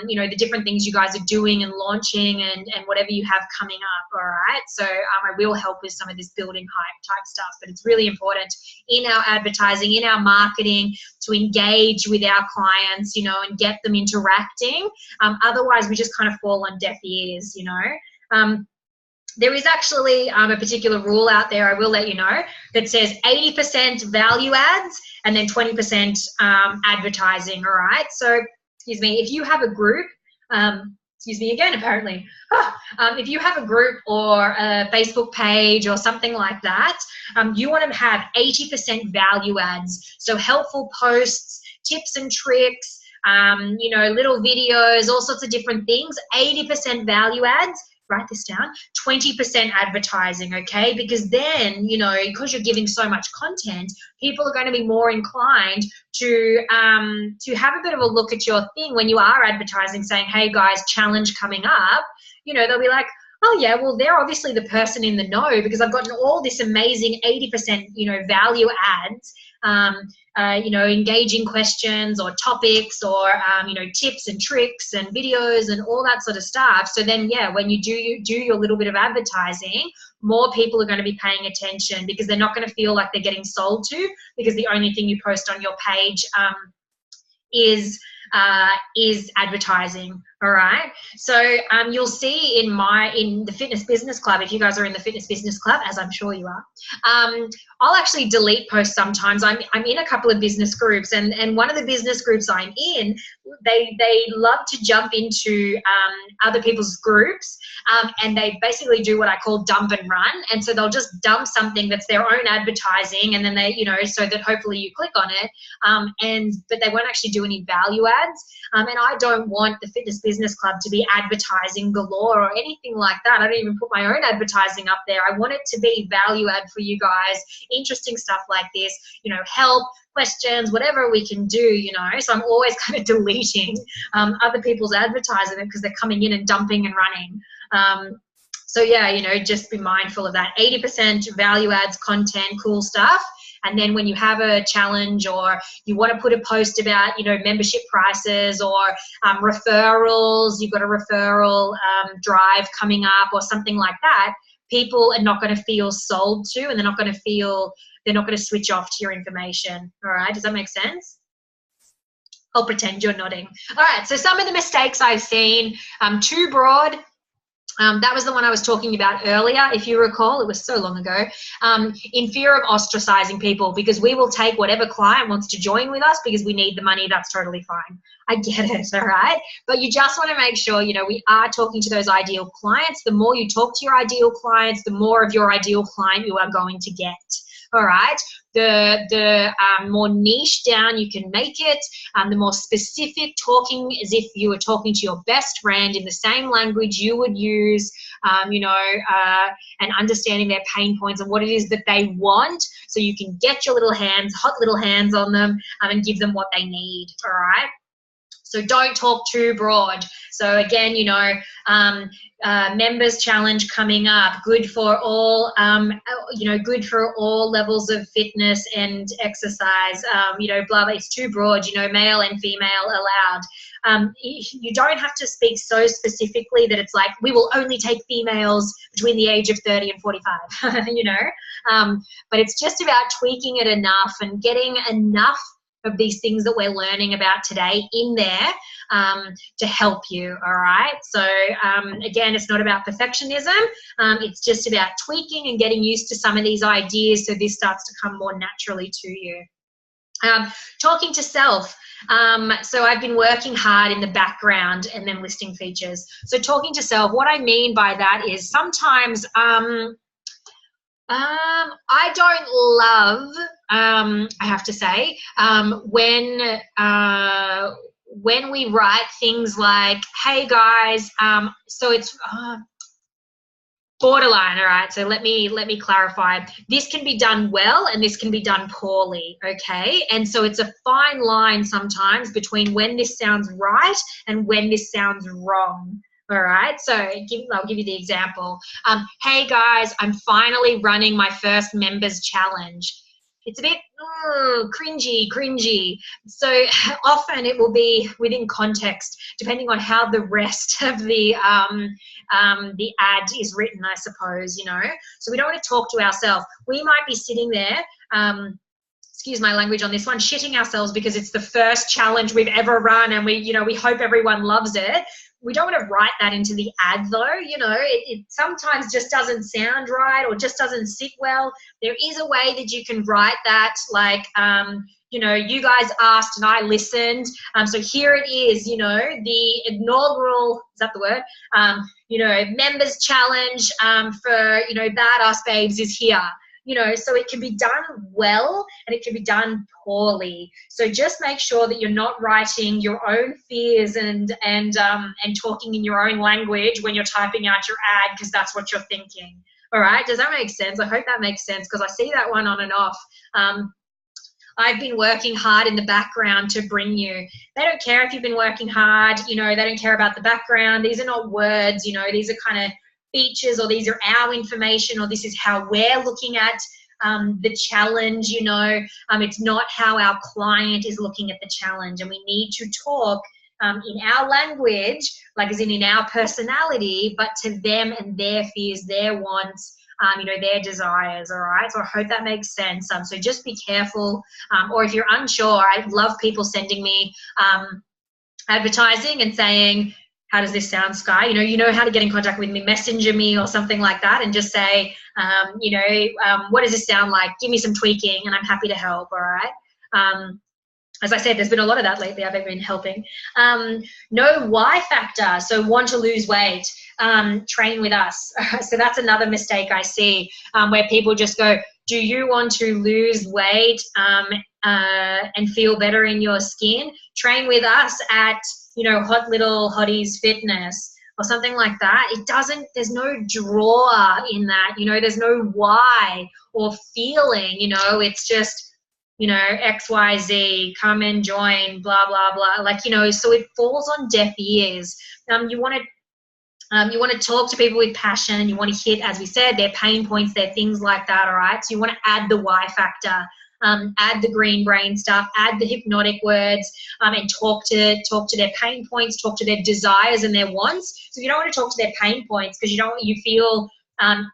you know, the different things you guys are doing and launching and whatever you have coming up, all right? So I will help with some of this building hype type stuff, but it's really important in our advertising, in our marketing, to engage with our clients, you know, and get them interacting. Otherwise, we just kind of fall on deaf ears, you know. There is actually a particular rule out there, I will let you know, that says 80% value ads and then 20% advertising, all right? So excuse me, if you have a group, excuse me again, apparently. If you have a group or a Facebook page or something like that, you want to have 80% value ads. So helpful posts, tips and tricks, you know, little videos, all sorts of different things. 80% value ads. Write this down, 20% advertising, okay? Because then, you know, because you're giving so much content, people are going to be more inclined to have a bit of a look at your thing when you are advertising, saying, hey guys, challenge coming up. You know, they'll be like, oh yeah, well, they're obviously the person in the know because I've gotten all this amazing 80%, you know, value ads, you know, engaging questions or topics or, you know, tips and tricks and videos and all that sort of stuff. So then, yeah, when you do your little bit of advertising, more people are going to be paying attention because they're not going to feel like they're getting sold to, because the only thing you post on your page is advertising. All right. So you'll see in the Fitness Business Club, if you guys are in the Fitness Business Club, as I'm sure you are, I'll actually delete posts sometimes. I'm in a couple of business groups, and one of the business groups I'm in, they love to jump into other people's groups, and they basically do what I call dump and run. And so they'll just dump something that's their own advertising, and then they, you know, so that hopefully you click on it, but they won't actually do any value ads. And I don't want the Fitness Business Club to be advertising galore or anything like that. I don't even put my own advertising up there. I want it to be value add for you guys, interesting stuff like this, you know, help, questions, whatever we can do, you know. So I'm always kind of deleting other people's advertising because they're coming in and dumping and running. So yeah, you know, just be mindful of that. 80% value adds, content, cool stuff. And then when you have a challenge or you want to put a post about, you know, membership prices or referrals, you've got a referral drive coming up or something like that, people are not going to feel sold to, and they're not going to switch off to your information. All right. Does that make sense? I'll pretend you're nodding. All right. So some of the mistakes I've seen, too broad. That was the one I was talking about earlier, if you recall. It was so long ago. In fear of ostracizing people, because we will take whatever client wants to join with us because we need the money. That's totally fine. I get it, all right? But you just want to make sure, you know, we are talking to those ideal clients. The more you talk to your ideal clients, the more of your ideal client you are going to get. All right. The more niche down you can make it, the more specific, talking as if you were talking to your best friend in the same language you would use, and understanding their pain points and what it is that they want, so you can get your hot little hands on them, and give them what they need. All right. So don't talk too broad. So again, you know, members challenge coming up, good for all, good for all levels of fitness and exercise, blah, blah, it's too broad, you know, male and female allowed. You don't have to speak so specifically that it's like, we will only take females between the age of 30 and 45, you know, but it's just about tweaking it enough and getting enough of these things that we're learning about today in there to help you. All right. So again, it's not about perfectionism. It's just about tweaking and getting used to some of these ideas so this starts to come more naturally to you. Talking to self. So I've been working hard in the background and then listing features. So talking to self, what I mean by that is sometimes I don't love, I have to say, when we write things like, hey guys, so it's borderline. All right, so let me clarify. This can be done well and this can be done poorly, okay? And so it's a fine line sometimes between when this sounds right and when this sounds wrong. All right, so I'll give you the example. Hey guys, I'm finally running my first members challenge. It's a bit cringy. So often it will be within context, depending on how the rest of the ad is written, I suppose, you know. So we don't want to talk to ourselves. We might be sitting there, excuse my language on this one, shitting ourselves because it's the first challenge we've ever run and we hope everyone loves it. We don't want to write that into the ad though, you know, it sometimes just doesn't sound right or just doesn't sit well. There is a way that you can write that, like, you guys asked and I listened. So here it is, you know, the inaugural, is that the word? Members challenge for, Badass Babes is here. You know, so it can be done well and it can be done poorly. So just make sure that you're not writing your own fears and talking in your own language when you're typing out your ad, because that's what you're thinking. All right, does that make sense? I hope that makes sense, because I see that one on and off. I've been working hard in the background to bring you. They don't care if you've been working hard, you know, they don't care about the background. These are not words, you know, these are kind of features, or these are our information, or this is how we're looking at the challenge, you know. It's not how our client is looking at the challenge, and we need to talk in our language, like as in our personality, but to them and their fears, their wants, their desires. All right, so I hope that makes sense. So just be careful, or if you're unsure, I love people sending me advertising and saying, how does this sound, Sky? You know how to get in contact with me, messenger me or something like that, and just say, what does this sound like? Give me some tweaking and I'm happy to help, all right? As I said, there's been a lot of that lately. I've been helping. No why factor, so want to lose weight, train with us. So that's another mistake I see, where people just go, do you want to lose weight and feel better in your skin? Train with us at Hot Little Hotties Fitness or something like that. It doesn't, there's no draw in that, there's no why or feeling, it's just, XYZ, come and join, blah, blah, blah. So it falls on deaf ears. You want to You want to talk to people with passion. You want to hit, as we said, their pain points, their things like that, all right? So you want to add the why factor, add the green brain stuff, add the hypnotic words, and talk to their pain points, talk to their desires and their wants. So if you don't want to talk to their pain points because you feel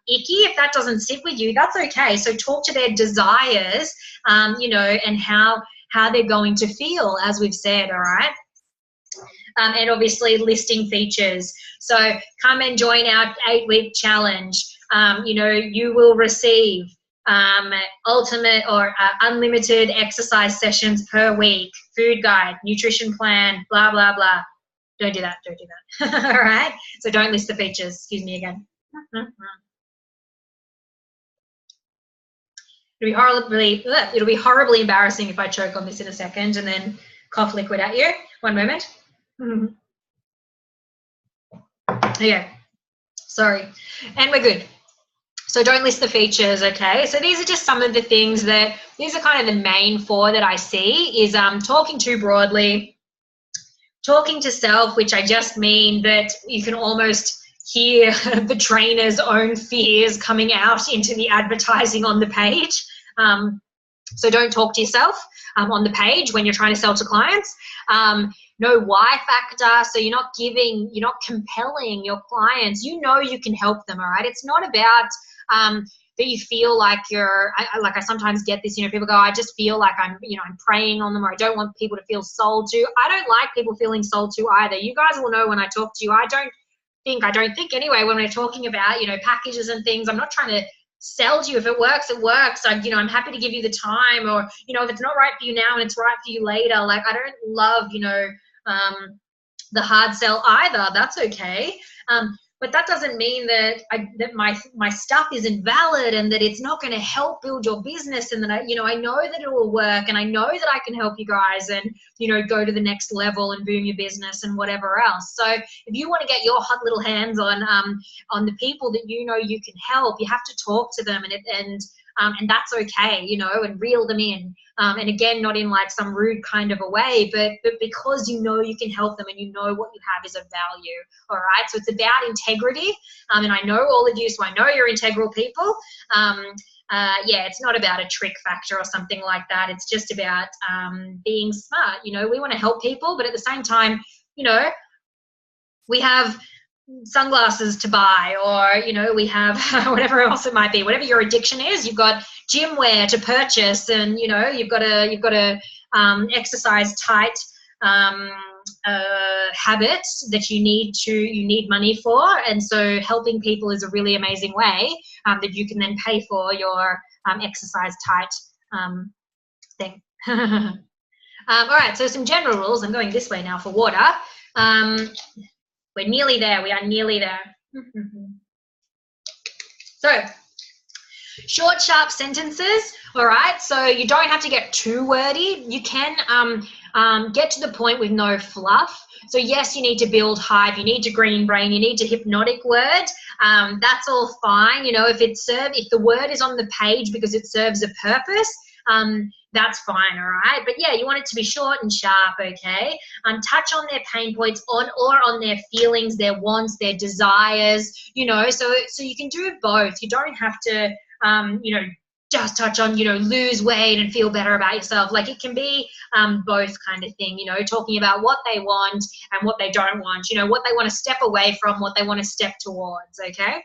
icky, if that doesn't sit with you, that's okay. So talk to their desires, you know, and how they're going to feel, as we've said, all right? And obviously listing features. So come and join our 8-week challenge. You know, you will receive ultimate or unlimited exercise sessions per week, food guide, nutrition plan, blah, blah, blah. Don't do that. Don't do that. All right? So don't list the features. Excuse me again. It'll be horribly embarrassing if I choke on this in a second and then cough liquid at you. One moment. Okay, sorry, and we're good. So don't list the features, okay? So these are just some of the things these are kind of the main 4 that I see is talking too broadly, talking to self, which I just mean that you can almost hear the trainer's own fears coming out into the advertising on the page. So don't talk to yourself on the page when you're trying to sell to clients. No why factor, so you're not compelling your clients. You know you can help them, all right? It's not about that you feel like I sometimes get this, you know, people go, I just feel like I'm preying on them, or I don't want people to feel sold to. I don't like people feeling sold to either. You guys will know when I talk to you. I don't think anyway, when we're talking about, you know, packages and things, I'm not trying to sell to you. If it works, it works. I'm happy to give you the time, or, you know, if it's not right for you now and it's right for you later, like I don't love, you know, the hard sell either. That's okay. But that doesn't mean that my stuff is invalid and that it's not going to help build your business, and that I know that it will work, and I know that I can help you guys and, you know, go to the next level and boom your business and whatever else. So if you want to get your hot little hands on the people that you know you can help, you have to talk to them, and that's okay, you know, and reel them in. And again, not in like some rude kind of a way, but because you know you can help them and you know what you have is of value, all right? So it's about integrity, and I know all of you, so I know you're integral people. Yeah, it's not about a trick factor or something like that. It's just about being smart. You know, we want to help people, but at the same time, you know, we have sunglasses to buy, or, you know, we have whatever else it might be, whatever your addiction is. You've got gym wear to purchase, and, you know, you've got a exercise tight habit that you need money for, and so helping people is a really amazing way that you can then pay for your exercise tight thing. All right, so some general rules. I'm going this way now for water. We're nearly there. We are nearly there. So, short, sharp sentences, all right? So you don't have to get too wordy. You can get to the point with no fluff. So yes, you need to build hype, you need to green brain, you need to hypnotic word. That's all fine. You know, if the word is on the page because it serves a purpose, that's fine, all right? But yeah, you want it to be short and sharp, okay? Touch on their pain points or on their feelings, their wants, their desires, you know, so you can do both. You don't have to, you know, just touch on, you know, lose weight and feel better about yourself. Like, it can be both kind of thing, you know, talking about what they want and what they don't want, you know, what they want to step away from, what they want to step towards, okay?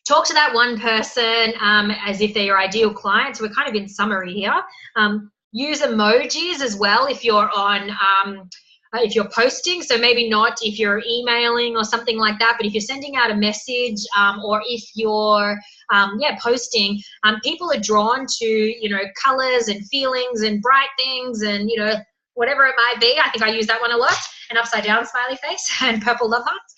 Talk to that one person as if they're your ideal client. So we're kind of in summary here. Use emojis as well if you're on, if you're posting. So maybe not if you're emailing or something like that, but if you're sending out a message or if you're, posting, people are drawn to, you know, colors and feelings and bright things and, you know, whatever it might be. I think I use that one a lot. An upside down smiley face and purple love hearts.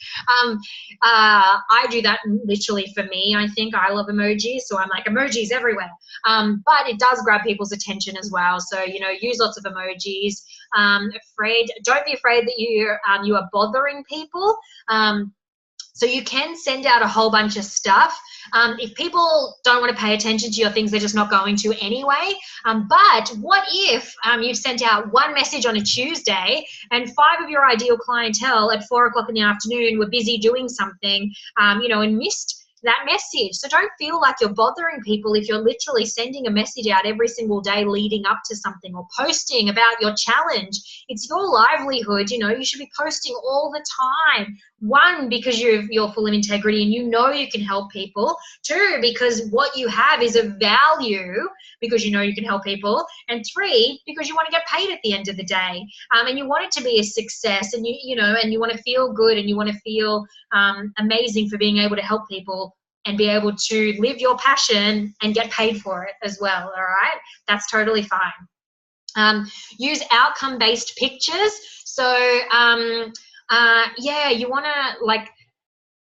I do that literally for me. I think I love emojis, so I'm like emojis everywhere. But it does grab people's attention as well. So, you know, use lots of emojis. Don't be afraid that you are bothering people. So you can send out a whole bunch of stuff. If people don't want to pay attention to your things, they're just not going to anyway. But what if you've sent out one message on a Tuesday and 5 of your ideal clientele at 4 o'clock in the afternoon were busy doing something, and missed that message. So don't feel like you're bothering people if you're literally sending a message out every single day leading up to something, or posting about your challenge. It's your livelihood, you should be posting all the time. 1, because you're full of integrity and you can help people. 2, because what you have is of value, because you can help people. And 3, because you want to get paid at the end of the day. And you want it to be a success, and and you want to feel good, and you want to feel amazing for being able to help people and be able to live your passion and get paid for it as well. All right, that's totally fine. Use outcome-based pictures. So you want to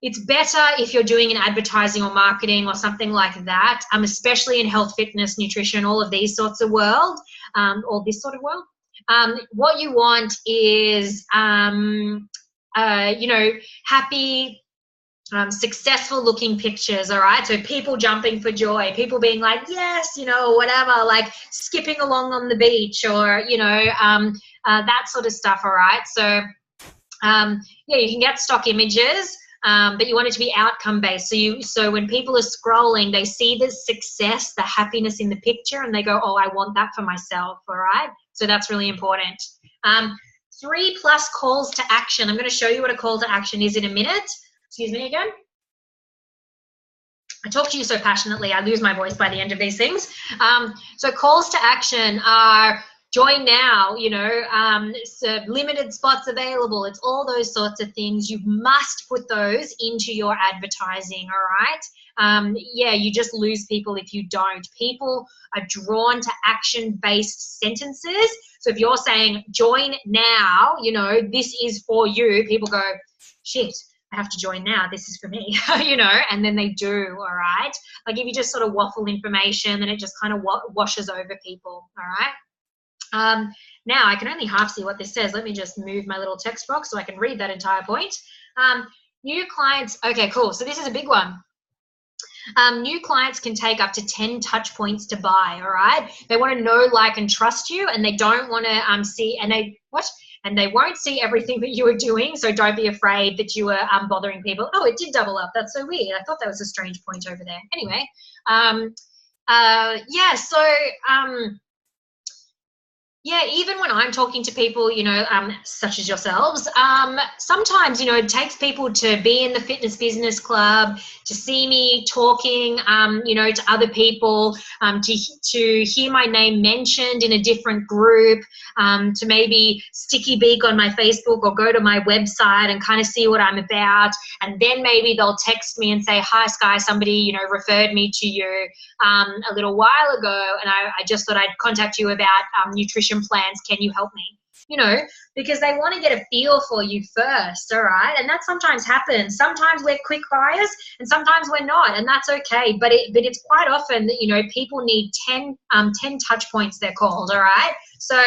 it's better if you're doing an advertising or marketing or something like that, especially in health, fitness, nutrition, all of these sorts of world, or this sort of world. What you want is happy, successful looking pictures. All right, so people jumping for joy, people being like, yes, whatever, like skipping along on the beach, or that sort of stuff. All right, so you can get stock images, but you want it to be outcome based. So when people are scrolling, they see the success, the happiness in the picture, and they go, oh, I want that for myself. All right, so that's really important. 3+ calls to action. I'm going to show you what a call to action is in a minute. Excuse me again. I talk to you so passionately, I lose my voice by the end of these things. So calls to action are join now, so limited spots available. It's all those sorts of things. You must put those into your advertising, all right? You just lose people if you don't. People are drawn to action-based sentences. So if you're saying join now, this is for you, people go, shit, I have to join now, this is for me, and then they do, all right? Like if you just sort of waffle information, then it just kind of washes over people, all right? Now I can only half see what this says. Let me just move my little text box so I can read that entire point. New clients, okay, cool. So this is a big one. New clients can take up to 10 touch points to buy, all right? They want to know, like, and trust you, and they don't want to see, and they won't see everything that you are doing, so don't be afraid that you are bothering people. Oh, it did double up. That's so weird. I thought that was a strange point over there. Anyway, even when I'm talking to people, such as yourselves, sometimes, it takes people to be in the fitness business club, to see me talking, to other people, to hear my name mentioned in a different group, to maybe sticky beak on my Facebook or go to my website and kind of see what I'm about. And then maybe they'll text me and say, hi, Sky, somebody, referred me to you a little while ago, and I just thought I'd contact you about nutrition plans. Can you help me? Because they want to get a feel for you first, all right? And that sometimes happens. Sometimes we're quick buyers and sometimes we're not, and that's okay. But it's quite often that, people need 10 touch points, they're called, all right? So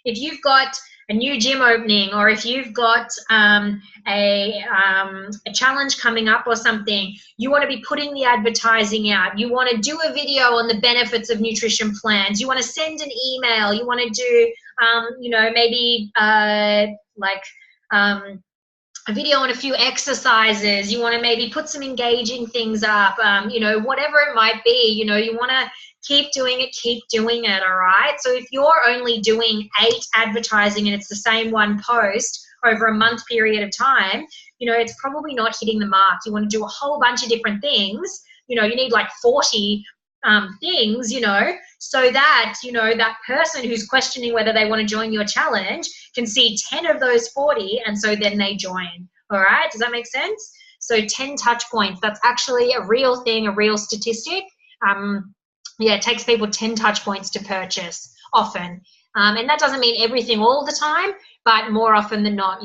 if you've got a new gym opening, or if you've got a challenge coming up or something, you want to be putting the advertising out. You want to do a video on the benefits of nutrition plans. You want to send an email. You want to do, maybe a video on a few exercises. You want to maybe put some engaging things up, whatever it might be. You want to keep doing it, all right? So if you're only doing 8 advertising and it's the same one post over a month period of time, it's probably not hitting the mark. You want to do a whole bunch of different things. You need like 40 things, so that, that person who's questioning whether they want to join your challenge can see 10 of those 40, and so then they join, all right? Does that make sense? So 10 touch points, that's actually a real thing, a real statistic. It takes people 10 touch points to purchase often. And that doesn't mean everything all the time, but more often than not,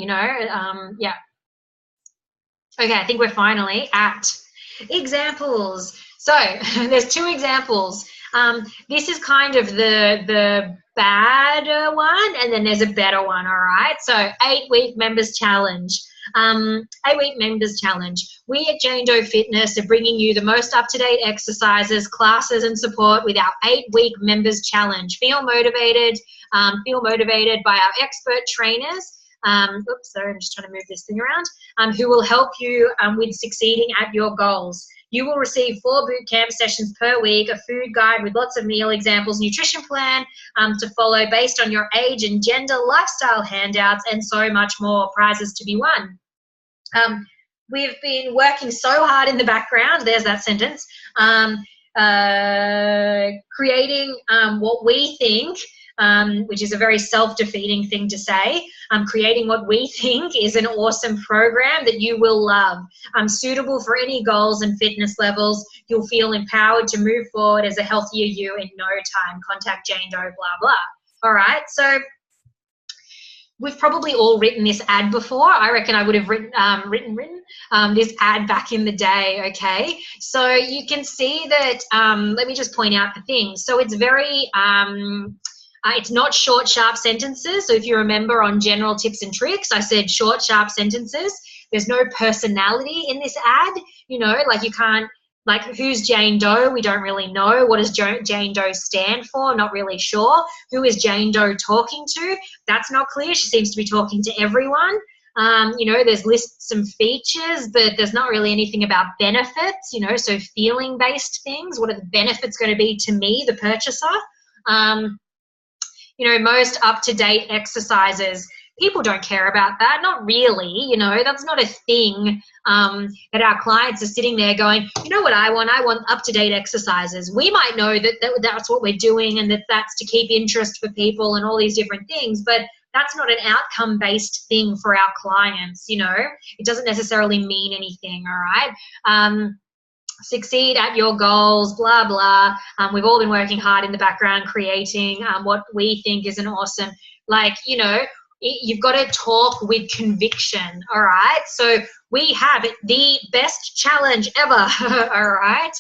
Okay, I think we're finally at examples. So there's 2 examples. This is kind of the bad one, and then there's a better one, all right? So 8-week members challenge. 8-week members challenge. We at Jane Doe Fitness are bringing you the most up-to-date exercises, classes, and support with our 8-week members challenge. Feel motivated by our expert trainers. Oops, sorry, I'm just trying to move this thing around, who will help you with succeeding at your goals. You will receive 4 boot camp sessions per week, a food guide with lots of meal examples, nutrition plan to follow based on your age and gender, lifestyle handouts, and so much more. Prizes to be won. We've been working so hard in the background, there's that sentence, creating what we think, which is a very self-defeating thing to say, creating what we think is an awesome program that you will love, suitable for any goals and fitness levels. You'll feel empowered to move forward as a healthier you in no time. Contact Jane Doe, blah, blah. All right, so we've probably all written this ad before. I reckon I would have written this ad back in the day, okay? So you can see that, let me just point out the things. So it's very, it's not short, sharp sentences. So if you remember on general tips and tricks, I said short, sharp sentences. There's no personality in this ad, you know, like you can't, like who's Jane Doe? We don't really know. What does Jane Doe stand for? Not really sure. Who is Jane Doe talking to? That's not clear. She seems to be talking to everyone. You know, there's lists some features, but there's not really anything about benefits, you know, so feeling-based things. What are the benefits going to be to me, the purchaser? You know, most up-to-date exercises, people don't care about that. Not really, you know, that's not a thing that our clients are sitting there going, you know what I want? I want up-to-date exercises. We might know that that's what we're doing and that that's to keep interest for people and all these different things, but that's not an outcome-based thing for our clients, you know. It doesn't necessarily mean anything, all right? Succeed at your goals, blah, blah. We've all been working hard in the background creating what we think is an awesome, like, you know, you've got to talk with conviction, all right? So we have the best challenge ever, all right?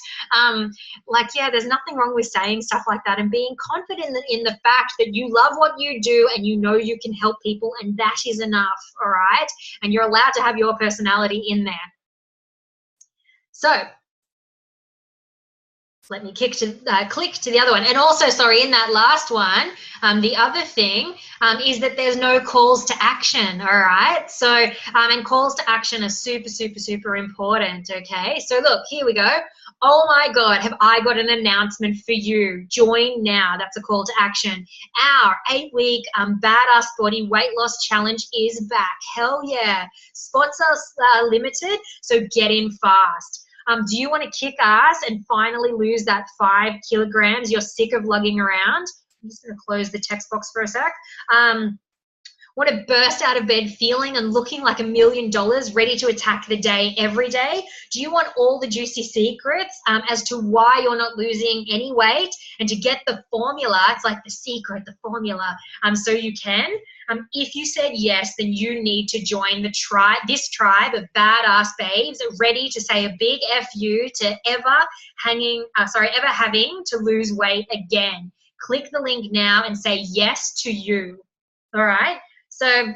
Like, yeah, there's nothing wrong with saying stuff like that and being confident in the fact that you love what you do and you know you can help people, and that is enough, all right? And you're allowed to have your personality in there. So let me click to the other one. And also, sorry, in that last one, the other thing is that there's no calls to action, all right? So, and calls to action are super, super, super important, okay? So look, here we go. Oh my God, have I got an announcement for you. Join now. That's a call to action. Our 8-week Badass Body Weight Loss Challenge is back. Hell yeah. Spots are limited, so get in fast. Do you want to kick ass and finally lose that 5 kilograms you're sick of lugging around? I'm just going to close the text box for a sec. Want to burst out of bed feeling and looking like $1 million, ready to attack the day every day? Do you want all the juicy secrets as to why you're not losing any weight and to get the formula? It's like the secret, the formula, so you can. If you said yes, then you need to join the this tribe of badass babes ready to say a big F you to ever having to lose weight again. Click the link now and say yes to you. All right. So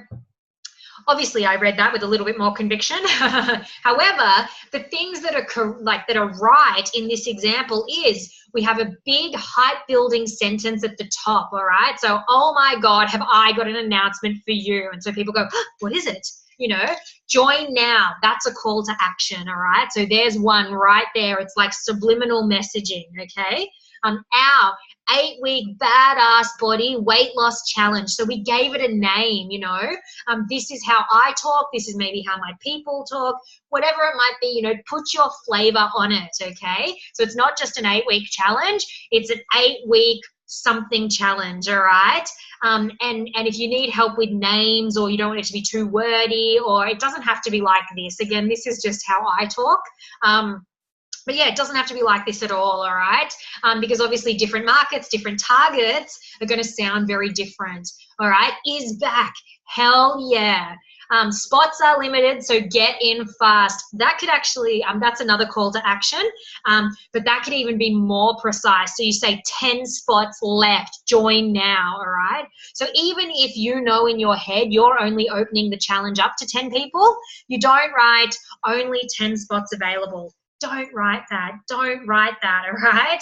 obviously I read that with a little bit more conviction. However, the things that are right in this example is we have a big hype building sentence at the top, all right? So, oh my God, have I got an announcement for you? And so people go, what is it? You know, join now. That's a call to action, all right? So there's one right there. It's like subliminal messaging, okay? Our 8-week badass body weight loss challenge. So we gave it a name, you know. This is how I talk. This is maybe how my people talk. Whatever it might be, you know, put your flavor on it, okay? So it's not just an 8-week challenge. It's an 8-week something challenge, all right? And if you need help with names or you don't want it to be too wordy, or it doesn't have to be like this. Again, this is just how I talk. But yeah, it doesn't have to be like this at all, all right? Because obviously different markets, different targets are going to sound very different, all right? Is back. Hell yeah. Spots are limited, so get in fast. That could actually, that's another call to action, but that could even be more precise. So you say 10 spots left, join now, all right? So even if you know in your head you're only opening the challenge up to 10 people, you don't write only 10 spots available. Don't write that. Don't write that, all right?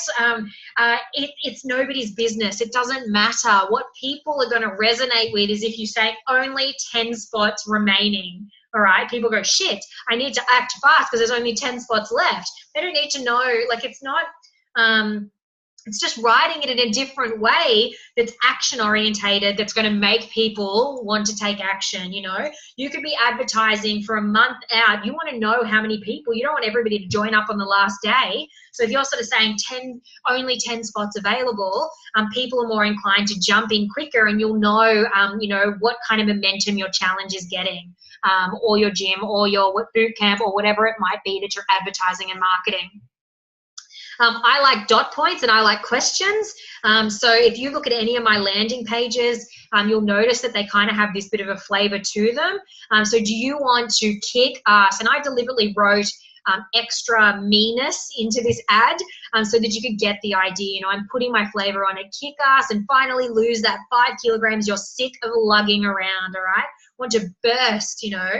It's nobody's business. It doesn't matter. What people are going to resonate with is if you say only 10 spots remaining, all right? People go, shit, I need to act fast because there's only 10 spots left. They don't need to know. Like, it's not... it's just writing it in a different way that's action orientated, that's going to make people want to take action. You know, you could be advertising for a month out. You want to know how many people. You don't want everybody to join up on the last day. So if you're sort of saying only 10 spots available, people are more inclined to jump in quicker, and you'll know, you know, what kind of momentum your challenge is getting, or your gym or your boot camp or whatever it might be that you're advertising and marketing. I like dot points and I like questions. So if you look at any of my landing pages, you'll notice that they kind of have this bit of a flavor to them. So do you want to kick ass? And I deliberately wrote extra meanness into this ad so that you could get the idea. You know, I'm putting my flavor on it. Kick ass and finally lose that 5 kilograms you're sick of lugging around, all right? Want to burst, you know.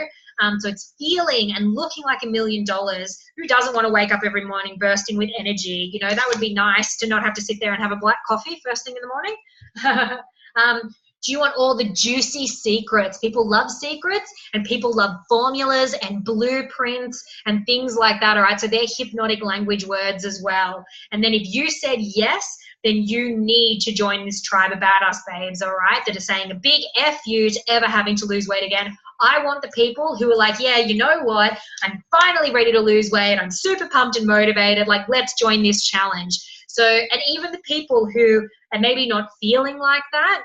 So it's feeling and looking like $1 million. Who doesn't want to wake up every morning bursting with energy? You know, that would be nice to not have to sit there and have a black coffee first thing in the morning. Do you want all the juicy secrets? People love secrets, and people love formulas and blueprints and things like that, all right? So they're hypnotic language words as well. And then if you said yes, then you need to join this tribe of badass babes, all right, that are saying a big F you to ever having to lose weight again. I want the people who are like, yeah, you know what? I'm finally ready to lose weight. I'm super pumped and motivated. Like, let's join this challenge. So, and even the people who are maybe not feeling like that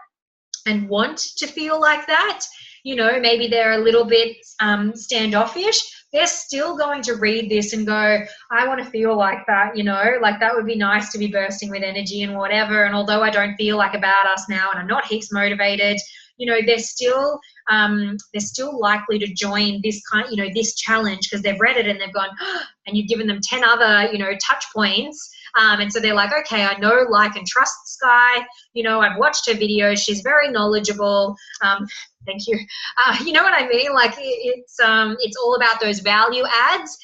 and want to feel like that, you know, maybe they're a little bit standoffish, they're still going to read this and go, I want to feel like that, you know, like that would be nice to be bursting with energy and whatever. And although I don't feel like a badass now and I'm not heaps motivated, you know, they're still likely to join this kind, you know, this challenge because they've read it and they've gone, oh, and you've given them 10 other, you know, touch points. And so they're like, okay, I know, like, and trust Skye. You know, I've watched her videos. She's very knowledgeable. Thank you. You know what I mean? Like, it's all about those value ads.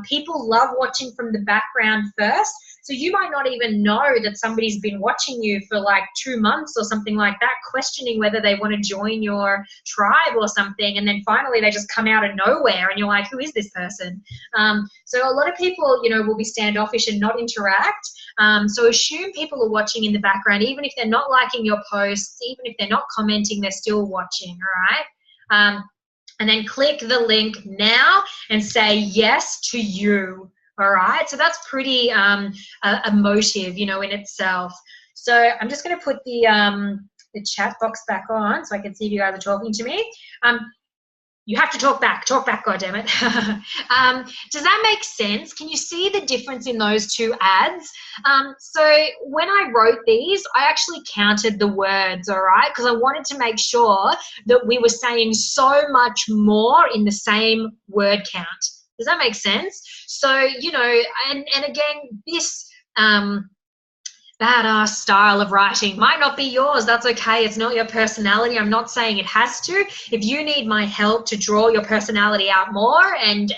People love watching from the background first. So you might not even know that somebody's been watching you for like 2 months or something like that, questioning whether they want to join your tribe or something. And then finally they just come out of nowhere and you're like, who is this person? So a lot of people, you know, will be standoffish and not interact. So assume people are watching in the background, even if they're not liking your posts, even if they're not commenting, they're still watching, all right? And then click the link now and say yes to you. All right, so that's pretty emotive, you know, in itself. So I'm just going to put the chat box back on so I can see if you guys are talking to me. You have to talk back, goddammit. Does that make sense? Can you see the difference in those two ads? So when I wrote these, I actually counted the words, all right, because I wanted to make sure that we were saying so much more in the same word count. Does that make sense? So, you know, and again, this badass style of writing might not be yours. That's okay. It's not your personality. I'm not saying it has to. If you need my help to draw your personality out more and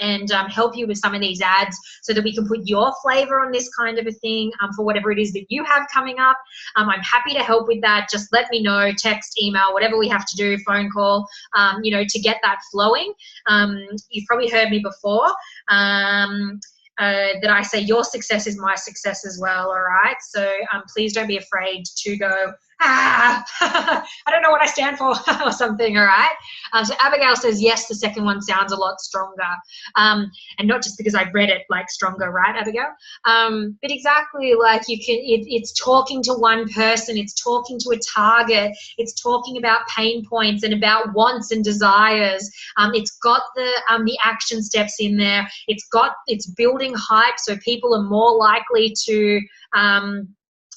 help you with some of these ads so that we can put your flavor on this kind of a thing for whatever it is that you have coming up, I'm happy to help with that. Just let me know, text, email, whatever we have to do, phone call, you know, to get that flowing. You've probably heard me before. That I say your success is my success as well, all right? So please don't be afraid to go, I don't know what I stand for or something, all right? So Abigail says, yes, the second one sounds a lot stronger. And not just because I've read it like stronger, right, Abigail? But exactly, like you can, it's talking to one person, it's talking to a target, it's talking about pain points and about wants and desires. It's got the action steps in there. It's building hype, so people are more likely to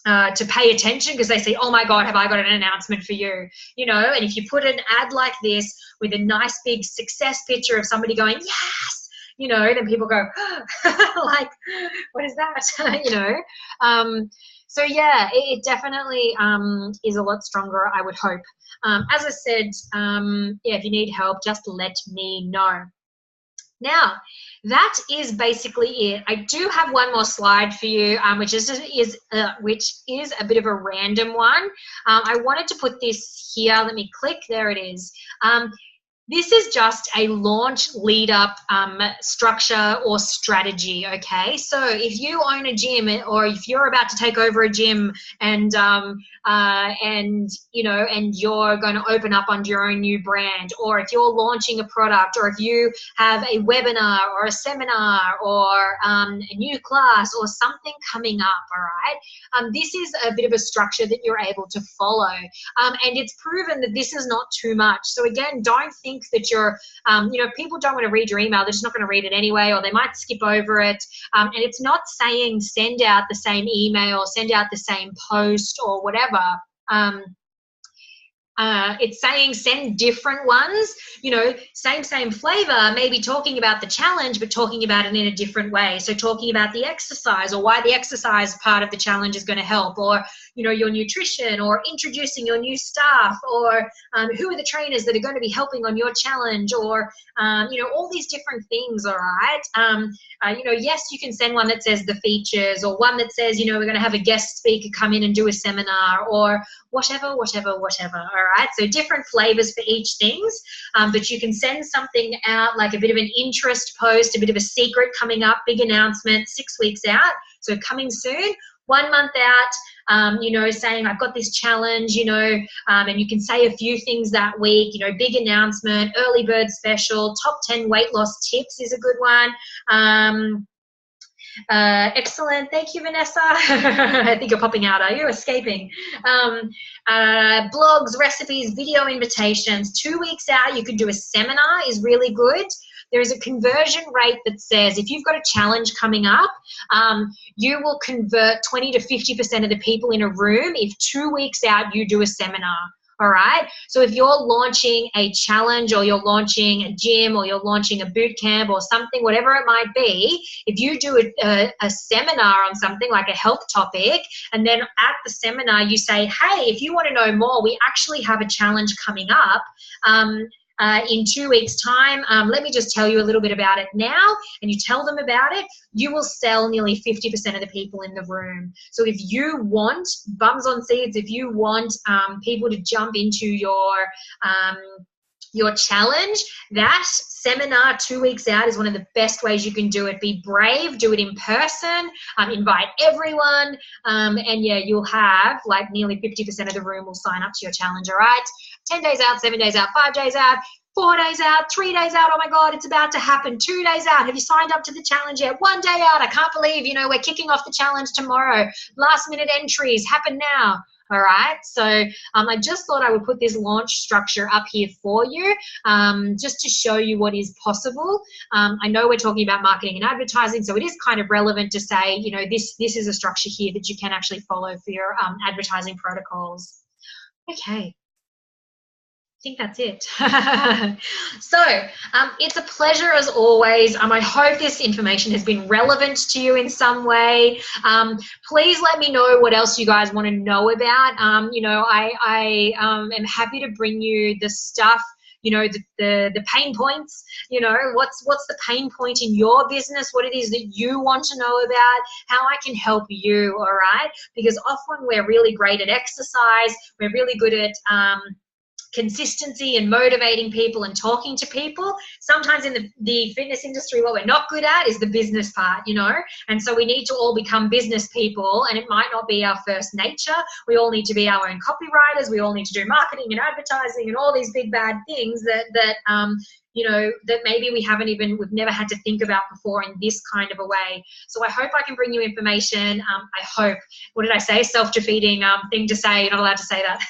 to pay attention because they say, oh my God, have I got an announcement for you? You know, and if you put an ad like this with a nice big success picture of somebody going, yes, you know, then people go, like, what is that? You know? So yeah, it definitely is a lot stronger, I would hope. As I said, yeah, if you need help, just let me know. Now, that is basically it. I do have one more slide for you, which is a bit of a random one. I wanted to put this here. Let me click. There it is. This is just a launch lead up structure or strategy, okay? So if you own a gym or if you're about to take over a gym and you know, and you're going to open up under your own new brand, or if you're launching a product, or if you have a webinar or a seminar or a new class or something coming up, all right? This is a bit of a structure that you're able to follow. And it's proven that this is not too much. So again, don't think that you're, you know, people don't want to read your email. They're just not going to read it anyway, or they might skip over it. And it's not saying send out the same email, send out the same post or whatever. It's saying send different ones, you know, same flavor, maybe talking about the challenge, but talking about it in a different way. So talking about the exercise or why the exercise part of the challenge is going to help, or, you know, your nutrition, or introducing your new staff, or who are the trainers that are going to be helping on your challenge, or, you know, all these different things, all right? You know, yes, you can send one that says the features, or one that says, you know, we're going to have a guest speaker come in and do a seminar, or whatever, all right? So different flavors for each things, but you can send something out like a bit of an interest post, a bit of a secret coming up, big announcement 6 weeks out, so coming soon, 1 month out, you know, saying I've got this challenge, you know, and you can say a few things that week, you know, big announcement, early bird special, top 10 weight loss tips is a good one. Excellent. Thank you, Vanessa. I think you're popping out. Are you escaping? Blogs, recipes, video invitations. 2 weeks out, you could do a seminar is really good. There is a conversion rate that says if you've got a challenge coming up, you will convert 20 to 50% of the people in a room if 2 weeks out you do a seminar. All right. So if you're launching a challenge, or you're launching a gym, or you're launching a boot camp or something, whatever it might be, if you do a seminar on something like a health topic, and then at the seminar you say, hey, if you want to know more, we actually have a challenge coming up in 2 weeks' time. Let me just tell you a little bit about it now, and you tell them about it, you will sell nearly 50% of the people in the room. So if you want bums on seats, if you want people to jump into your challenge, that seminar 2 weeks out is one of the best ways you can do it. Be brave, do it in person, invite everyone, and yeah, you'll have like nearly 50% of the room will sign up to your challenge, all right? 10 days out, 7 days out, 5 days out, 4 days out, 3 days out, oh my God, it's about to happen. 2 days out, have you signed up to the challenge yet? 1 day out, I can't believe, you know, we're kicking off the challenge tomorrow. Last minute entries, happen now. All right, so I just thought I would put this launch structure up here for you, just to show you what is possible. I know we're talking about marketing and advertising, so it is kind of relevant to say, you know, this is a structure here that you can actually follow for your advertising protocols. Okay. I think that's it. So it's a pleasure as always. I hope this information has been relevant to you in some way. Please let me know what else you guys want to know about. You know, I am happy to bring you the stuff, you know, the pain points, you know, what's the pain point in your business, what it is that you want to know about, how I can help you, all right? Because often we're really great at exercise, we're really good at consistency and motivating people and talking to people. Sometimes in the fitness industry, what we're not good at is the business part, you know, and so we need to all become business people, and it might not be our first nature. We all need to be our own copywriters. We all need to do marketing and advertising and all these big bad things that you know, that maybe we've never had to think about before in this kind of a way. So I hope I can bring you information. I hope, what did I say? Self-defeating thing to say. You're not allowed to say that.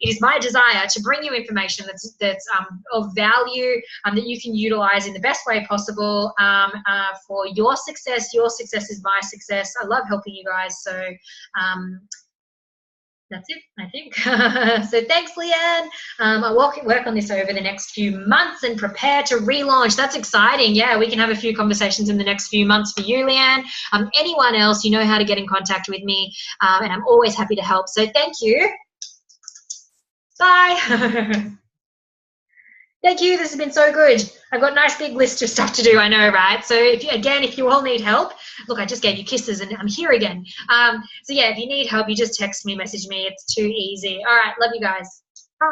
it is my desire to bring you information that's of value, that you can utilize in the best way possible for your success. Your success is my success. I love helping you guys. So that's it, I think. So thanks, Leanne. I'll work on this over the next few months and prepare to relaunch. That's exciting. Yeah, we can have a few conversations in the next few months for you, Leanne. Anyone else, you know how to get in contact with me, and I'm always happy to help. So thank you. Bye. Thank you. This has been so good. I've got a nice big list of stuff to do, I know, right? So if you all need help, look, I just gave you kisses and I'm here again. So yeah, if you need help, you just text me, message me. It's too easy. All right. Love you guys. Bye.